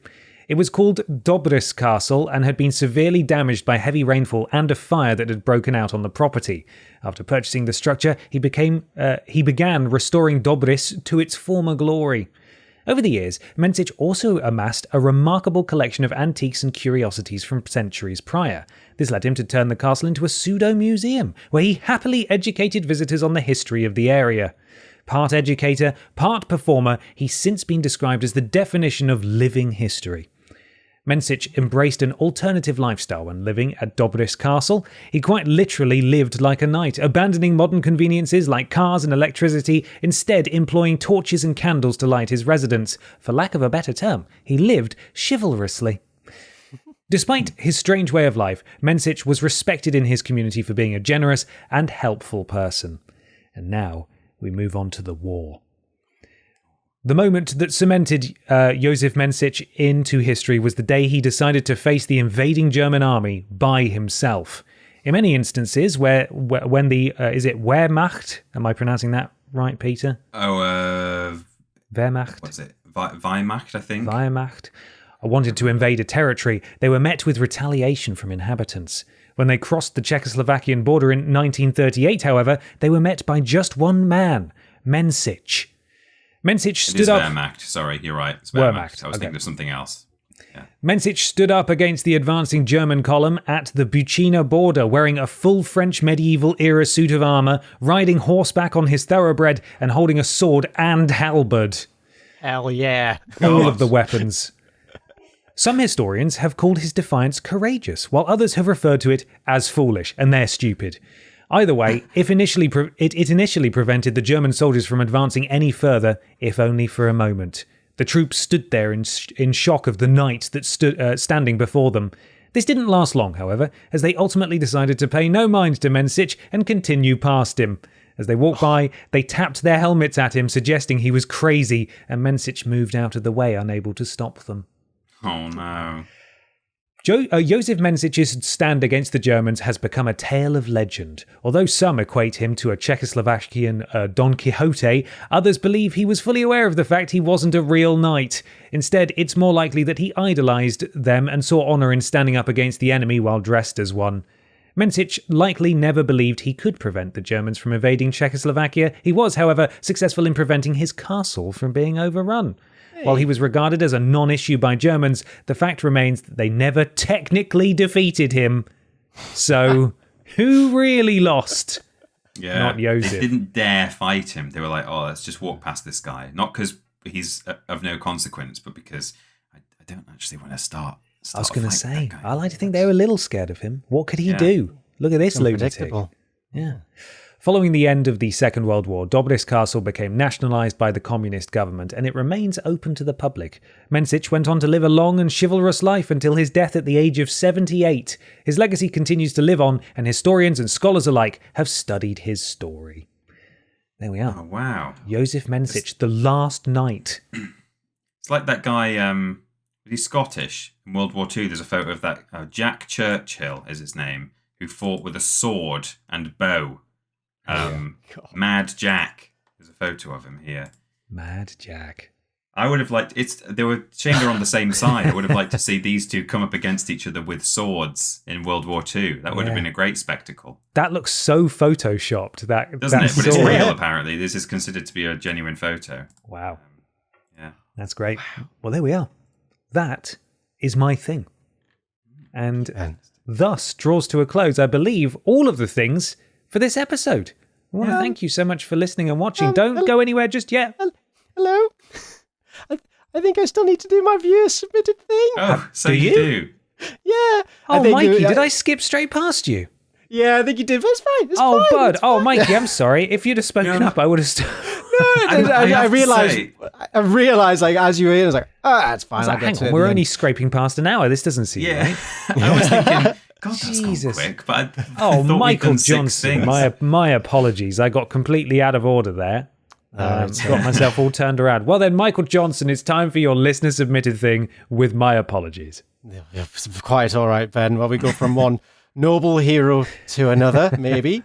It was called Dobris Castle and had been severely damaged by heavy rainfall and a fire that had broken out on the property. After purchasing the structure, he began restoring Dobris to its former glory. Over the years, Menzic also amassed a remarkable collection of antiques and curiosities from centuries prior. This led him to turn the castle into a pseudo-museum, where he happily educated visitors on the history of the area. Part educator, part performer, he's since been described as the definition of living history. Menzic embraced an alternative lifestyle when living at Dobris Castle. He quite literally lived like a knight, abandoning modern conveniences like cars and electricity, instead employing torches and candles to light his residence. For lack of a better term, he lived chivalrously. Despite his strange way of life, Menzic was respected in his community for being a generous and helpful person. And now we move on to the war. The moment that cemented Josef Menzic into history was the day he decided to face the invading German army by himself. In many instances, when the is it Wehrmacht? Am I pronouncing that right, Peter? Wehrmacht. What's it? Wehrmacht, I think. Wehrmacht. Wanted to invade a territory. They were met with retaliation from inhabitants. When they crossed the Czechoslovakian border in 1938, however, they were met by just one man, Menzic. Menzic stood up. Wehrmacht. Sorry, you're right. It's Wehrmacht. I was thinking of something else. Yeah. Menzic stood up against the advancing German column at the Buchina border, wearing a full French medieval-era suit of armour, riding horseback on his thoroughbred, and holding a sword and halberd. Hell yeah. All of the weapons. Some historians have called his defiance courageous, while others have referred to it as foolish, and they're stupid. Either way, it initially prevented the German soldiers from advancing any further, if only for a moment. The troops stood there in shock of the knight that stood standing before them. This didn't last long, however, as they ultimately decided to pay no mind to Mensich and continue past him. As they walked by, they tapped their helmets at him, suggesting he was crazy, and Mensich moved out of the way, unable to stop them. Oh, no. Joseph Mensich's stand against the Germans has become a tale of legend. Although some equate him to a Czechoslovakian Don Quixote, others believe he was fully aware of the fact he wasn't a real knight. Instead, it's more likely that he idolised them and saw honour in standing up against the enemy while dressed as one. Mensich likely never believed he could prevent the Germans from invading Czechoslovakia. He was, however, successful in preventing his castle from being overrun. While he was regarded as a non-issue by Germans, the fact remains that they never technically defeated him. So, who really lost? Yeah, not Joseph. They didn't dare fight him. They were like, oh, let's just walk past this guy. Not because he's of no consequence, but because I don't actually want to start I was going to say, that guy. I like to think they were a little scared of him. What could he do? Look at this lunatic. Yeah. Following the end of the Second World War, Dobris Castle became nationalised by the communist government, and it remains open to the public. Mensich went on to live a long and chivalrous life until his death at the age of 78. His legacy continues to live on, and historians and scholars alike have studied his story. There we are. Oh, wow. Joseph Mensich, the last knight. It's like that guy, he's Scottish. In World War II, there's a photo of that, Jack Churchill is his name, who fought with a sword and bow. Mad Jack. There's a photo of him here. Mad Jack. I would have liked they were saying they're on the same side. I would have liked to see these two come up against each other with swords in World War II. That would have been a great spectacle. That looks so photoshopped. Doesn't it? But it's real, apparently. This is considered to be a genuine photo. Wow. Yeah. That's great. Wow. Well, there we are. That is my thing. And thus draws to a close, I believe, all of the things for this episode. I want to thank you so much for listening and watching. Don't go anywhere just yet. Hello? I think I still need to do my viewer submitted thing. Oh, so you do? Yeah. Oh, Mikey, did I skip straight past you? Yeah, I think you did. But it's fine. It's fine. Bud. It's fine. Mikey, I'm sorry. If you'd have spoken up, I would have... I realised, like, as you were in, I was like, that's fine. Hang on, we're only scraping past an hour. This doesn't seem right. I was thinking... God, that's gone quick, but Michael Johnson, my apologies. I got completely out of order there. Got myself all turned around. Well then, Michael Johnson, it's time for your listener submitted thing with my apologies. Yeah, quite all right, Ben. Well, we go from one noble hero to another, maybe.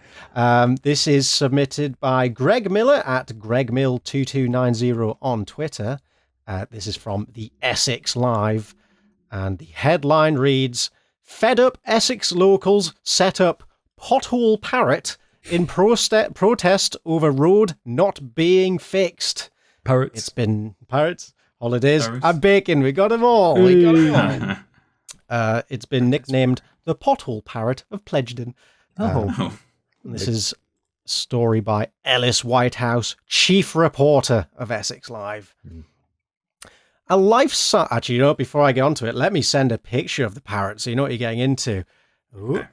This is submitted by Greg Miller at GregMill2290 on Twitter. This is from the Essex Live, and the headline reads... Fed up Essex locals set up pothole parrot in protest over road not being fixed. Parrots. It's been parrots, holidays, and bacon. We got them all. It's been nicknamed the pothole parrot of Pledgedon. This is a story by Ellis Whitehouse, chief reporter of Essex Live. A life-size... Actually, before I get onto it, let me send a picture of the parrot so you know what you're getting into. Ooh,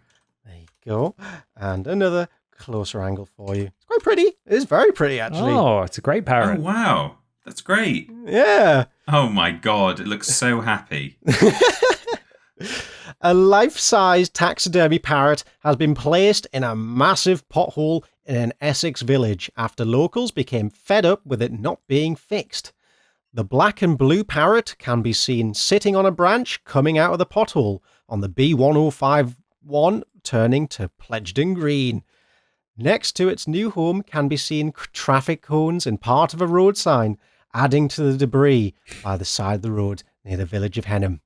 there you go. And another closer angle for you. It's quite pretty. It is very pretty, actually. Oh, it's a great parrot. Oh, wow. That's great. Yeah. Oh, my God. It looks so happy. A life-size taxidermy parrot has been placed in a massive pothole in an Essex village after locals became fed up with it not being fixed. The black and blue parrot can be seen sitting on a branch coming out of the pothole on the B1051 turning to Pledgedon Green. Next to its new home can be seen traffic cones and part of a road sign, adding to the debris by the side of the road near the village of Henham.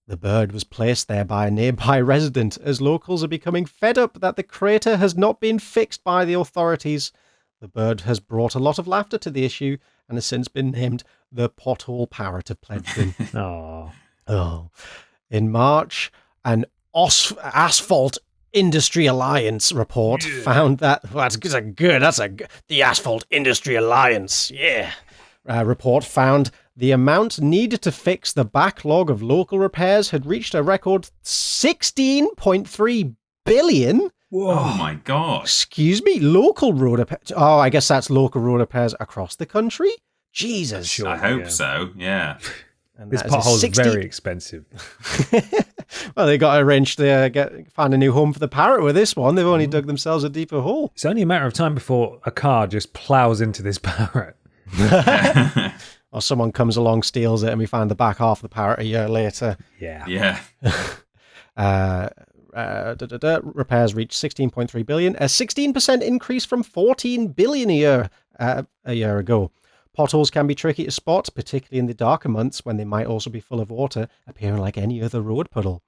The bird was placed there by a nearby resident as locals are becoming fed up that the crater has not been fixed by the authorities. The bird has brought a lot of laughter to the issue and has since been named the pothole parrot of Pledgedon. In March, an Asphalt Industry Alliance report found that... the Asphalt Industry Alliance, report found the amount needed to fix the backlog of local repairs had reached a record 16.3 billion. Whoa. Oh my god. Excuse me, local road repairs. Oh, I guess that's local road repairs across the country? Jesus. Sure, I hope so, yeah. And this pothole's very expensive. Well, they got arranged to find a new home for the parrot with this one. They've only dug themselves a deeper hole. It's only a matter of time before a car just plows into this parrot. Or someone comes along, steals it, and we find the back half of the parrot a year later. Yeah. Repairs reached 16.3 billion, a 16% increase from 14 billion a year ago. Potholes can be tricky to spot, particularly in the darker months when they might also be full of water, appearing like any other road puddle.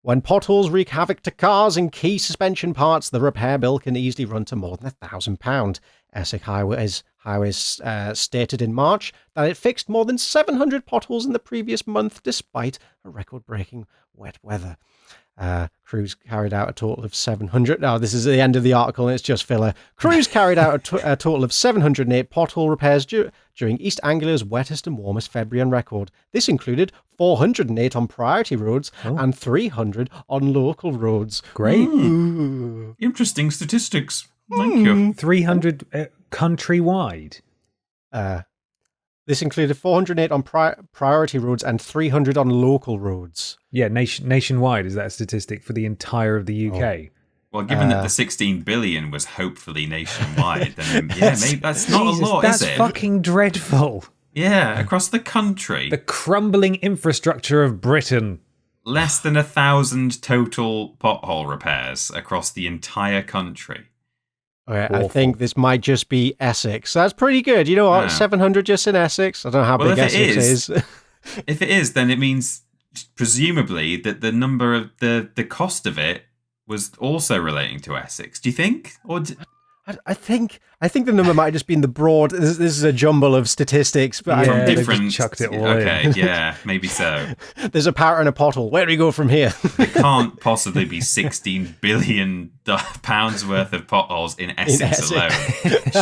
When potholes wreak havoc to cars and key suspension parts, the repair bill can easily run to more than £1,000. Essex Highways stated in March that it fixed more than 700 potholes in the previous month, despite a record-breaking wet weather. Crews carried out a total of 700. Now, this is the end of the article and it's just filler. Crews carried out a total of 708 pothole repairs during East Anglia's wettest and warmest February on record. This included 408 on priority roads and 300 on local roads. Great. Ooh. Interesting statistics. Thank you. 300 countrywide. This included 408 on priority roads and 300 on local roads. Yeah, nationwide, is that a statistic for the entire of the UK? Oh. Well, given that the 16 billion was hopefully nationwide, then yeah, maybe that's not a lot, is it? That's fucking dreadful. Yeah, across the country. The crumbling infrastructure of Britain. Less than 1,000 total pothole repairs across the entire country. Okay, I think this might just be Essex. That's pretty good. You know what? 700 just in Essex. I don't know how big Essex is. If it is, then it means presumably that the number of the cost of it was also relating to Essex. Do you think? Or I think the number might have just been the broad. This is a jumble of statistics, but from different. Chucked it all in. Yeah, maybe so. There's a parrot and a pothole. Where do we go from here? There can't possibly be 16 billion pounds worth of potholes in Essex alone.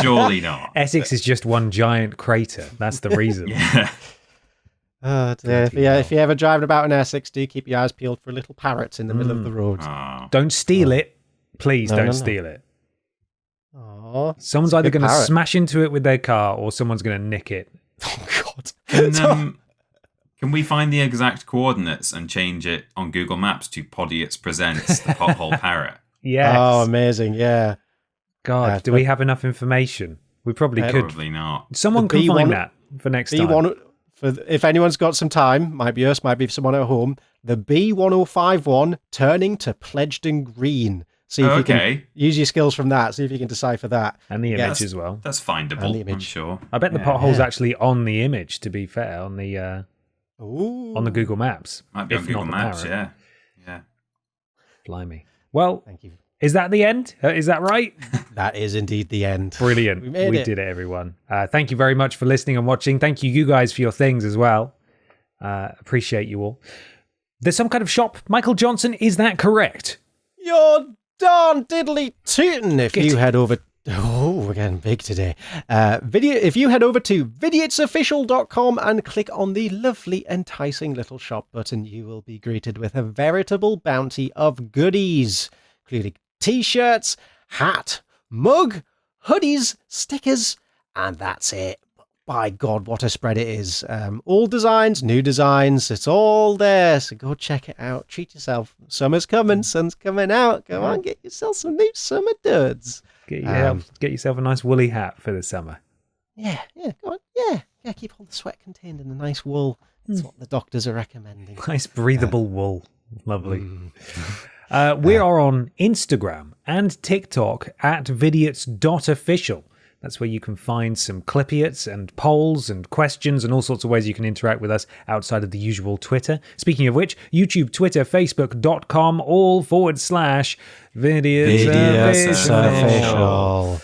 Surely not. Essex is just one giant crater. That's the reason. Yeah. If you're ever driving about in Essex, do keep your eyes peeled for little parrots in the middle of the road. Oh. Don't steal it. Please don't steal it. Oh, someone's either going to smash into it with their car or someone's going to nick it. Oh, God. Can we find the exact coordinates and change it on Google Maps to Podiots Presents the Pothole Parrot? Yes. Oh, amazing. Yeah. God, do we have enough information? We probably could. Probably not. Someone can find that for next time. If anyone's got some time, might be us, might be someone at home, the B1051 turning to Pledgedon Green. See if you can use your skills from that. See if you can decipher that. And the image as well. That's findable, I'm sure. I bet the pothole's actually on the image, to be fair, on the Google Maps. Might be on Google Maps, yeah. Blimey. Well, thank you. Is that the end? Is that right? That is indeed the end. Brilliant. We did it, everyone. Thank you very much for listening and watching. Thank you guys for your things as well. Appreciate you all. There's some kind of shop. Michael Johnson, is that correct? You're darn diddly tootin' if you head over... Oh, we're getting big today. If you head over to vidiotsofficial.com and click on the lovely, enticing little shop button, you will be greeted with a veritable bounty of goodies, including t-shirts, hat, mug, hoodies, stickers, and that's it. By God, what a spread it is. Old designs, new designs, it's all there. So go check it out. Treat yourself. Summer's coming, sun's coming out. Go on, get yourself some new summer duds. Get yourself a nice woolly hat for the summer. Yeah, go on. Yeah, keep all the sweat contained in a nice wool. That's what the doctors are recommending. Nice breathable wool. Lovely. We are on Instagram and TikTok at vidiots.official. That's where you can find some clipiots and polls and questions and all sorts of ways you can interact with us outside of the usual Twitter. Speaking of which, YouTube, Twitter, Facebook.com, /Vidiots official.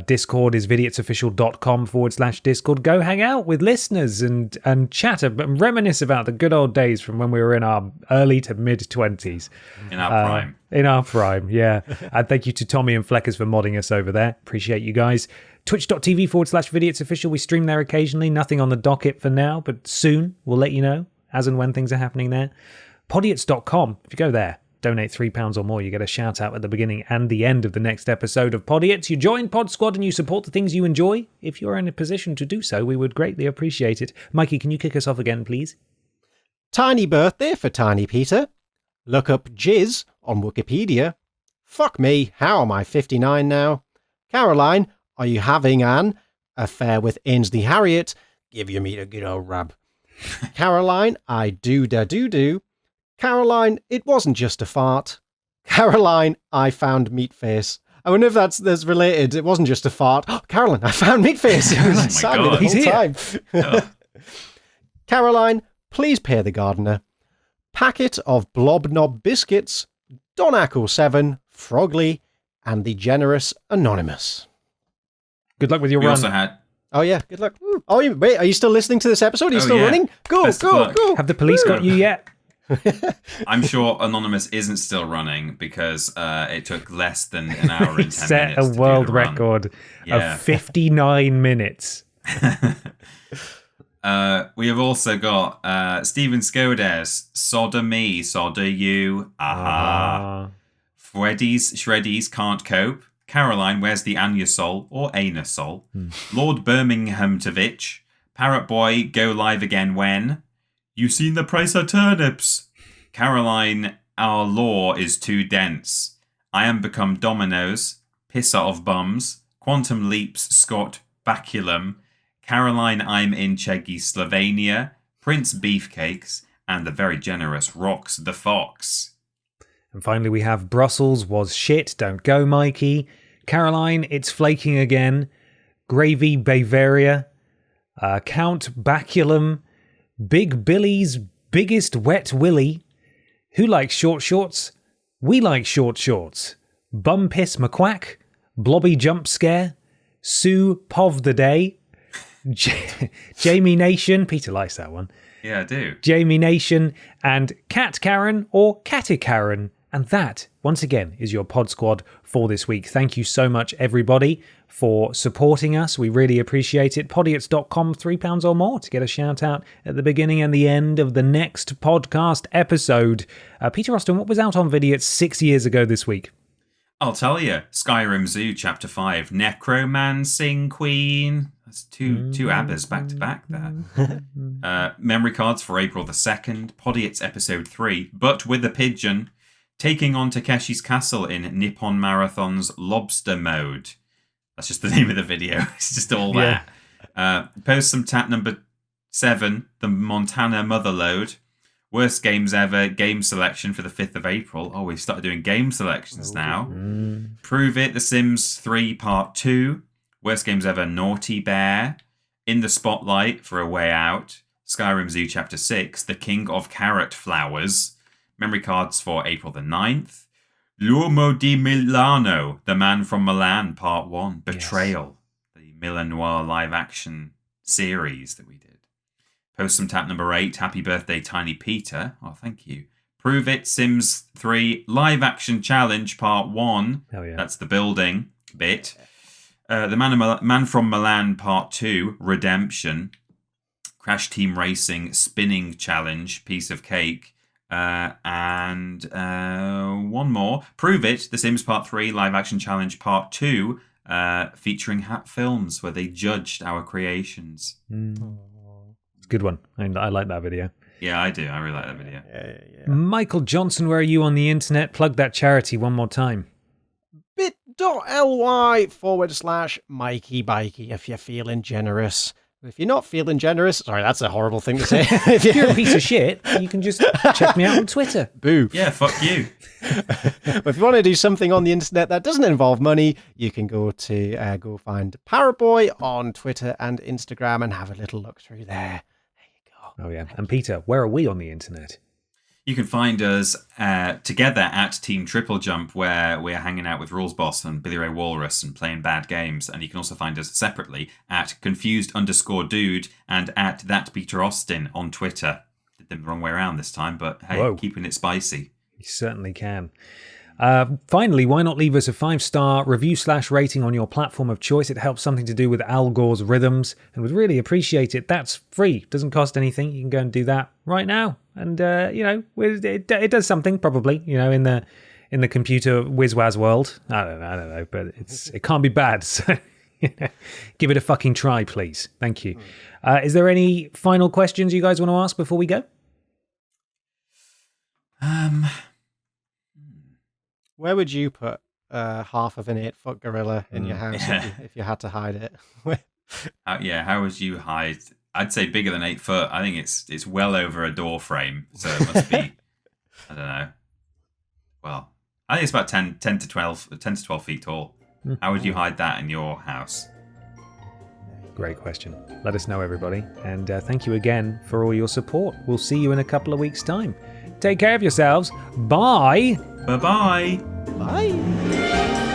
Discord is vidiotsofficial.com/Discord. Go hang out with listeners and chat and reminisce about the good old days from when we were in our early to mid 20s. In our prime. In our prime, yeah. And thank you to Tommy and Fleckers for modding us over there. Appreciate you guys. Twitch.tv/Vidiots official. We stream there occasionally. Nothing on the docket for now, but soon we'll let you know as and when things are happening there. Podiots.com. If you go there, donate £3 or more, you get a shout out at the beginning and the end of the next episode of Podiots. You join Pod Squad and you support the things you enjoy. If you're in a position to do so, we would greatly appreciate it. Mikey, can you kick us off again, please? Tiny birthday for Tiny Peter. Look up Jizz on Wikipedia. Fuck me, how am I 59 now? Caroline, are you having an affair with Ainsley Harriet? Give your meat a good old rub. Caroline, I do. Caroline, it wasn't just a fart. Caroline, I found Meatface. I wonder if that's related. It wasn't just a fart. Oh, Caroline, I found Meatface. It was silent the He's whole here. time. Oh. Caroline, please pay the gardener. Packet of Blob Knob biscuits. Donaco 7, Frogley, and the generous Anonymous. Good luck with your We run. also had... Oh yeah, good luck. Oh, wait, are you still listening to this episode? Are you Oh, still yeah. running? Go, Best of luck. go. Have the police got you yet? I'm sure Anonymous isn't still running because it took less than an hour and 10 Set minutes a to do world the run. record Yeah. of 59 minutes. We have also got Stephen Skodes, Sodder Me, Sodder You, Aha. Freddy's Shreddies Can't Cope. Caroline, Where's the Anusol or Anusol? Lord Birminghamtovich. Parrot Boy, Go Live Again When? You seen the price of turnips? Caroline, Our Law is Too Dense. I Am Become Dominoes. Pisser of Bums. Quantum Leaps Scott Baculum. Caroline, I'm in Czechoslovakia. Prince Beefcakes. And the very generous Rox the Fox. And finally, we have Brussels was shit. Don't go, Mikey. Caroline, it's flaking again. Gravy Bavaria. Count Baculum. Big Billy's biggest wet willy. Who likes short shorts? We like short shorts. Bum Piss McQuack. Blobby Jump Scare. Sue Pov the Day. Jamie Nation. Peter likes that one. Yeah, I do. Jamie Nation, and Cat Karen or Catty Karen. And that, once again, is your Pod Squad for this week. Thank you so much, everybody, for supporting us. We really appreciate it. Podiots.com, £3 or more to get a shout out at the beginning and the end of the next podcast episode. Peter Austin, what was out on Vidiots 6 years ago this week? I'll tell you. Skyrim Zoo Chapter 5. Necromancing Queen. That's two Abbas back to back there. Memory cards for April the 2nd. Podiots Episode 3. But with a Pigeon. Taking on Takeshi's Castle in Nippon Marathon's Lobster Mode. That's just the name of the video. It's just all that. Post some tap number 7. The Montana Motherlode. Worst games ever game selection for the 5th of April. Oh, we've started doing game selections now. Prove It, The Sims 3 Part 2. Worst games ever, Naughty Bear. In the Spotlight for A Way Out. Skyrim Zoo Chapter 6. The King of Carrot Flowers. Memory cards for April the 9th. L'Uomo di Milano. The Man from Milan Part 1. Betrayal. Yes. The Milanoir live action series that we did. Post some tap number 8. Happy birthday, Tiny Peter. Oh, thank you. Prove It, Sims 3 Live Action Challenge Part 1. Oh, yeah. That's the building bit. The Man from Milan Part 2, Redemption. Crash Team Racing Spinning Challenge, Piece of Cake. And one more. Prove It, The Sims Part 3 Live Action Challenge Part 2, featuring Hat Films, where they judged our creations. Good one. I like that video. Yeah, I do. I really like that video. Yeah. Michael Johnson, where are you on the internet? Plug that charity one more time. bit.ly/Mikey Bikey if you're feeling generous. If you're not feeling generous, sorry, that's a horrible thing to say. If you're a piece of shit, you can just check me out on Twitter. Boo. Yeah, fuck you. But if you want to do something on the internet that doesn't involve money, you can go find Parrot Boy on Twitter and Instagram and have a little look through there. There you go. Oh, yeah. And Peter, where are we on the internet? You can find us together at Team Triple Jump, where we're hanging out with Rules Boss and Billy Ray Walrus and playing bad games. And you can also find us separately at confused_dude and at that Peter Austin on Twitter. Did them the wrong way around this time, but hey, Whoa. keeping it spicy. You certainly can. Finally, why not leave us a 5-star review/rating on your platform of choice? It helps something to do with Al Gore's rhythms and would really appreciate it. That's free. Doesn't cost anything. You can go and do that right now. And, it does something probably, in the computer whiz-waz world. I don't know, but it can't be bad. So give it a fucking try, please. Thank you. Is there any final questions you guys want to ask before we go? Where would you put half of an 8-foot gorilla in your house if you had to hide it? How would you hide? I'd say bigger than 8 foot. I think it's well over a door frame, so it must be. I don't know. Well, I think it's about 10 to 12 feet tall. How would you hide that in your house? Great question. Let us know, everybody. And thank you again for all your support. We'll see you in a couple of weeks' time. Take care of yourselves. Bye. Bye-bye. Bye.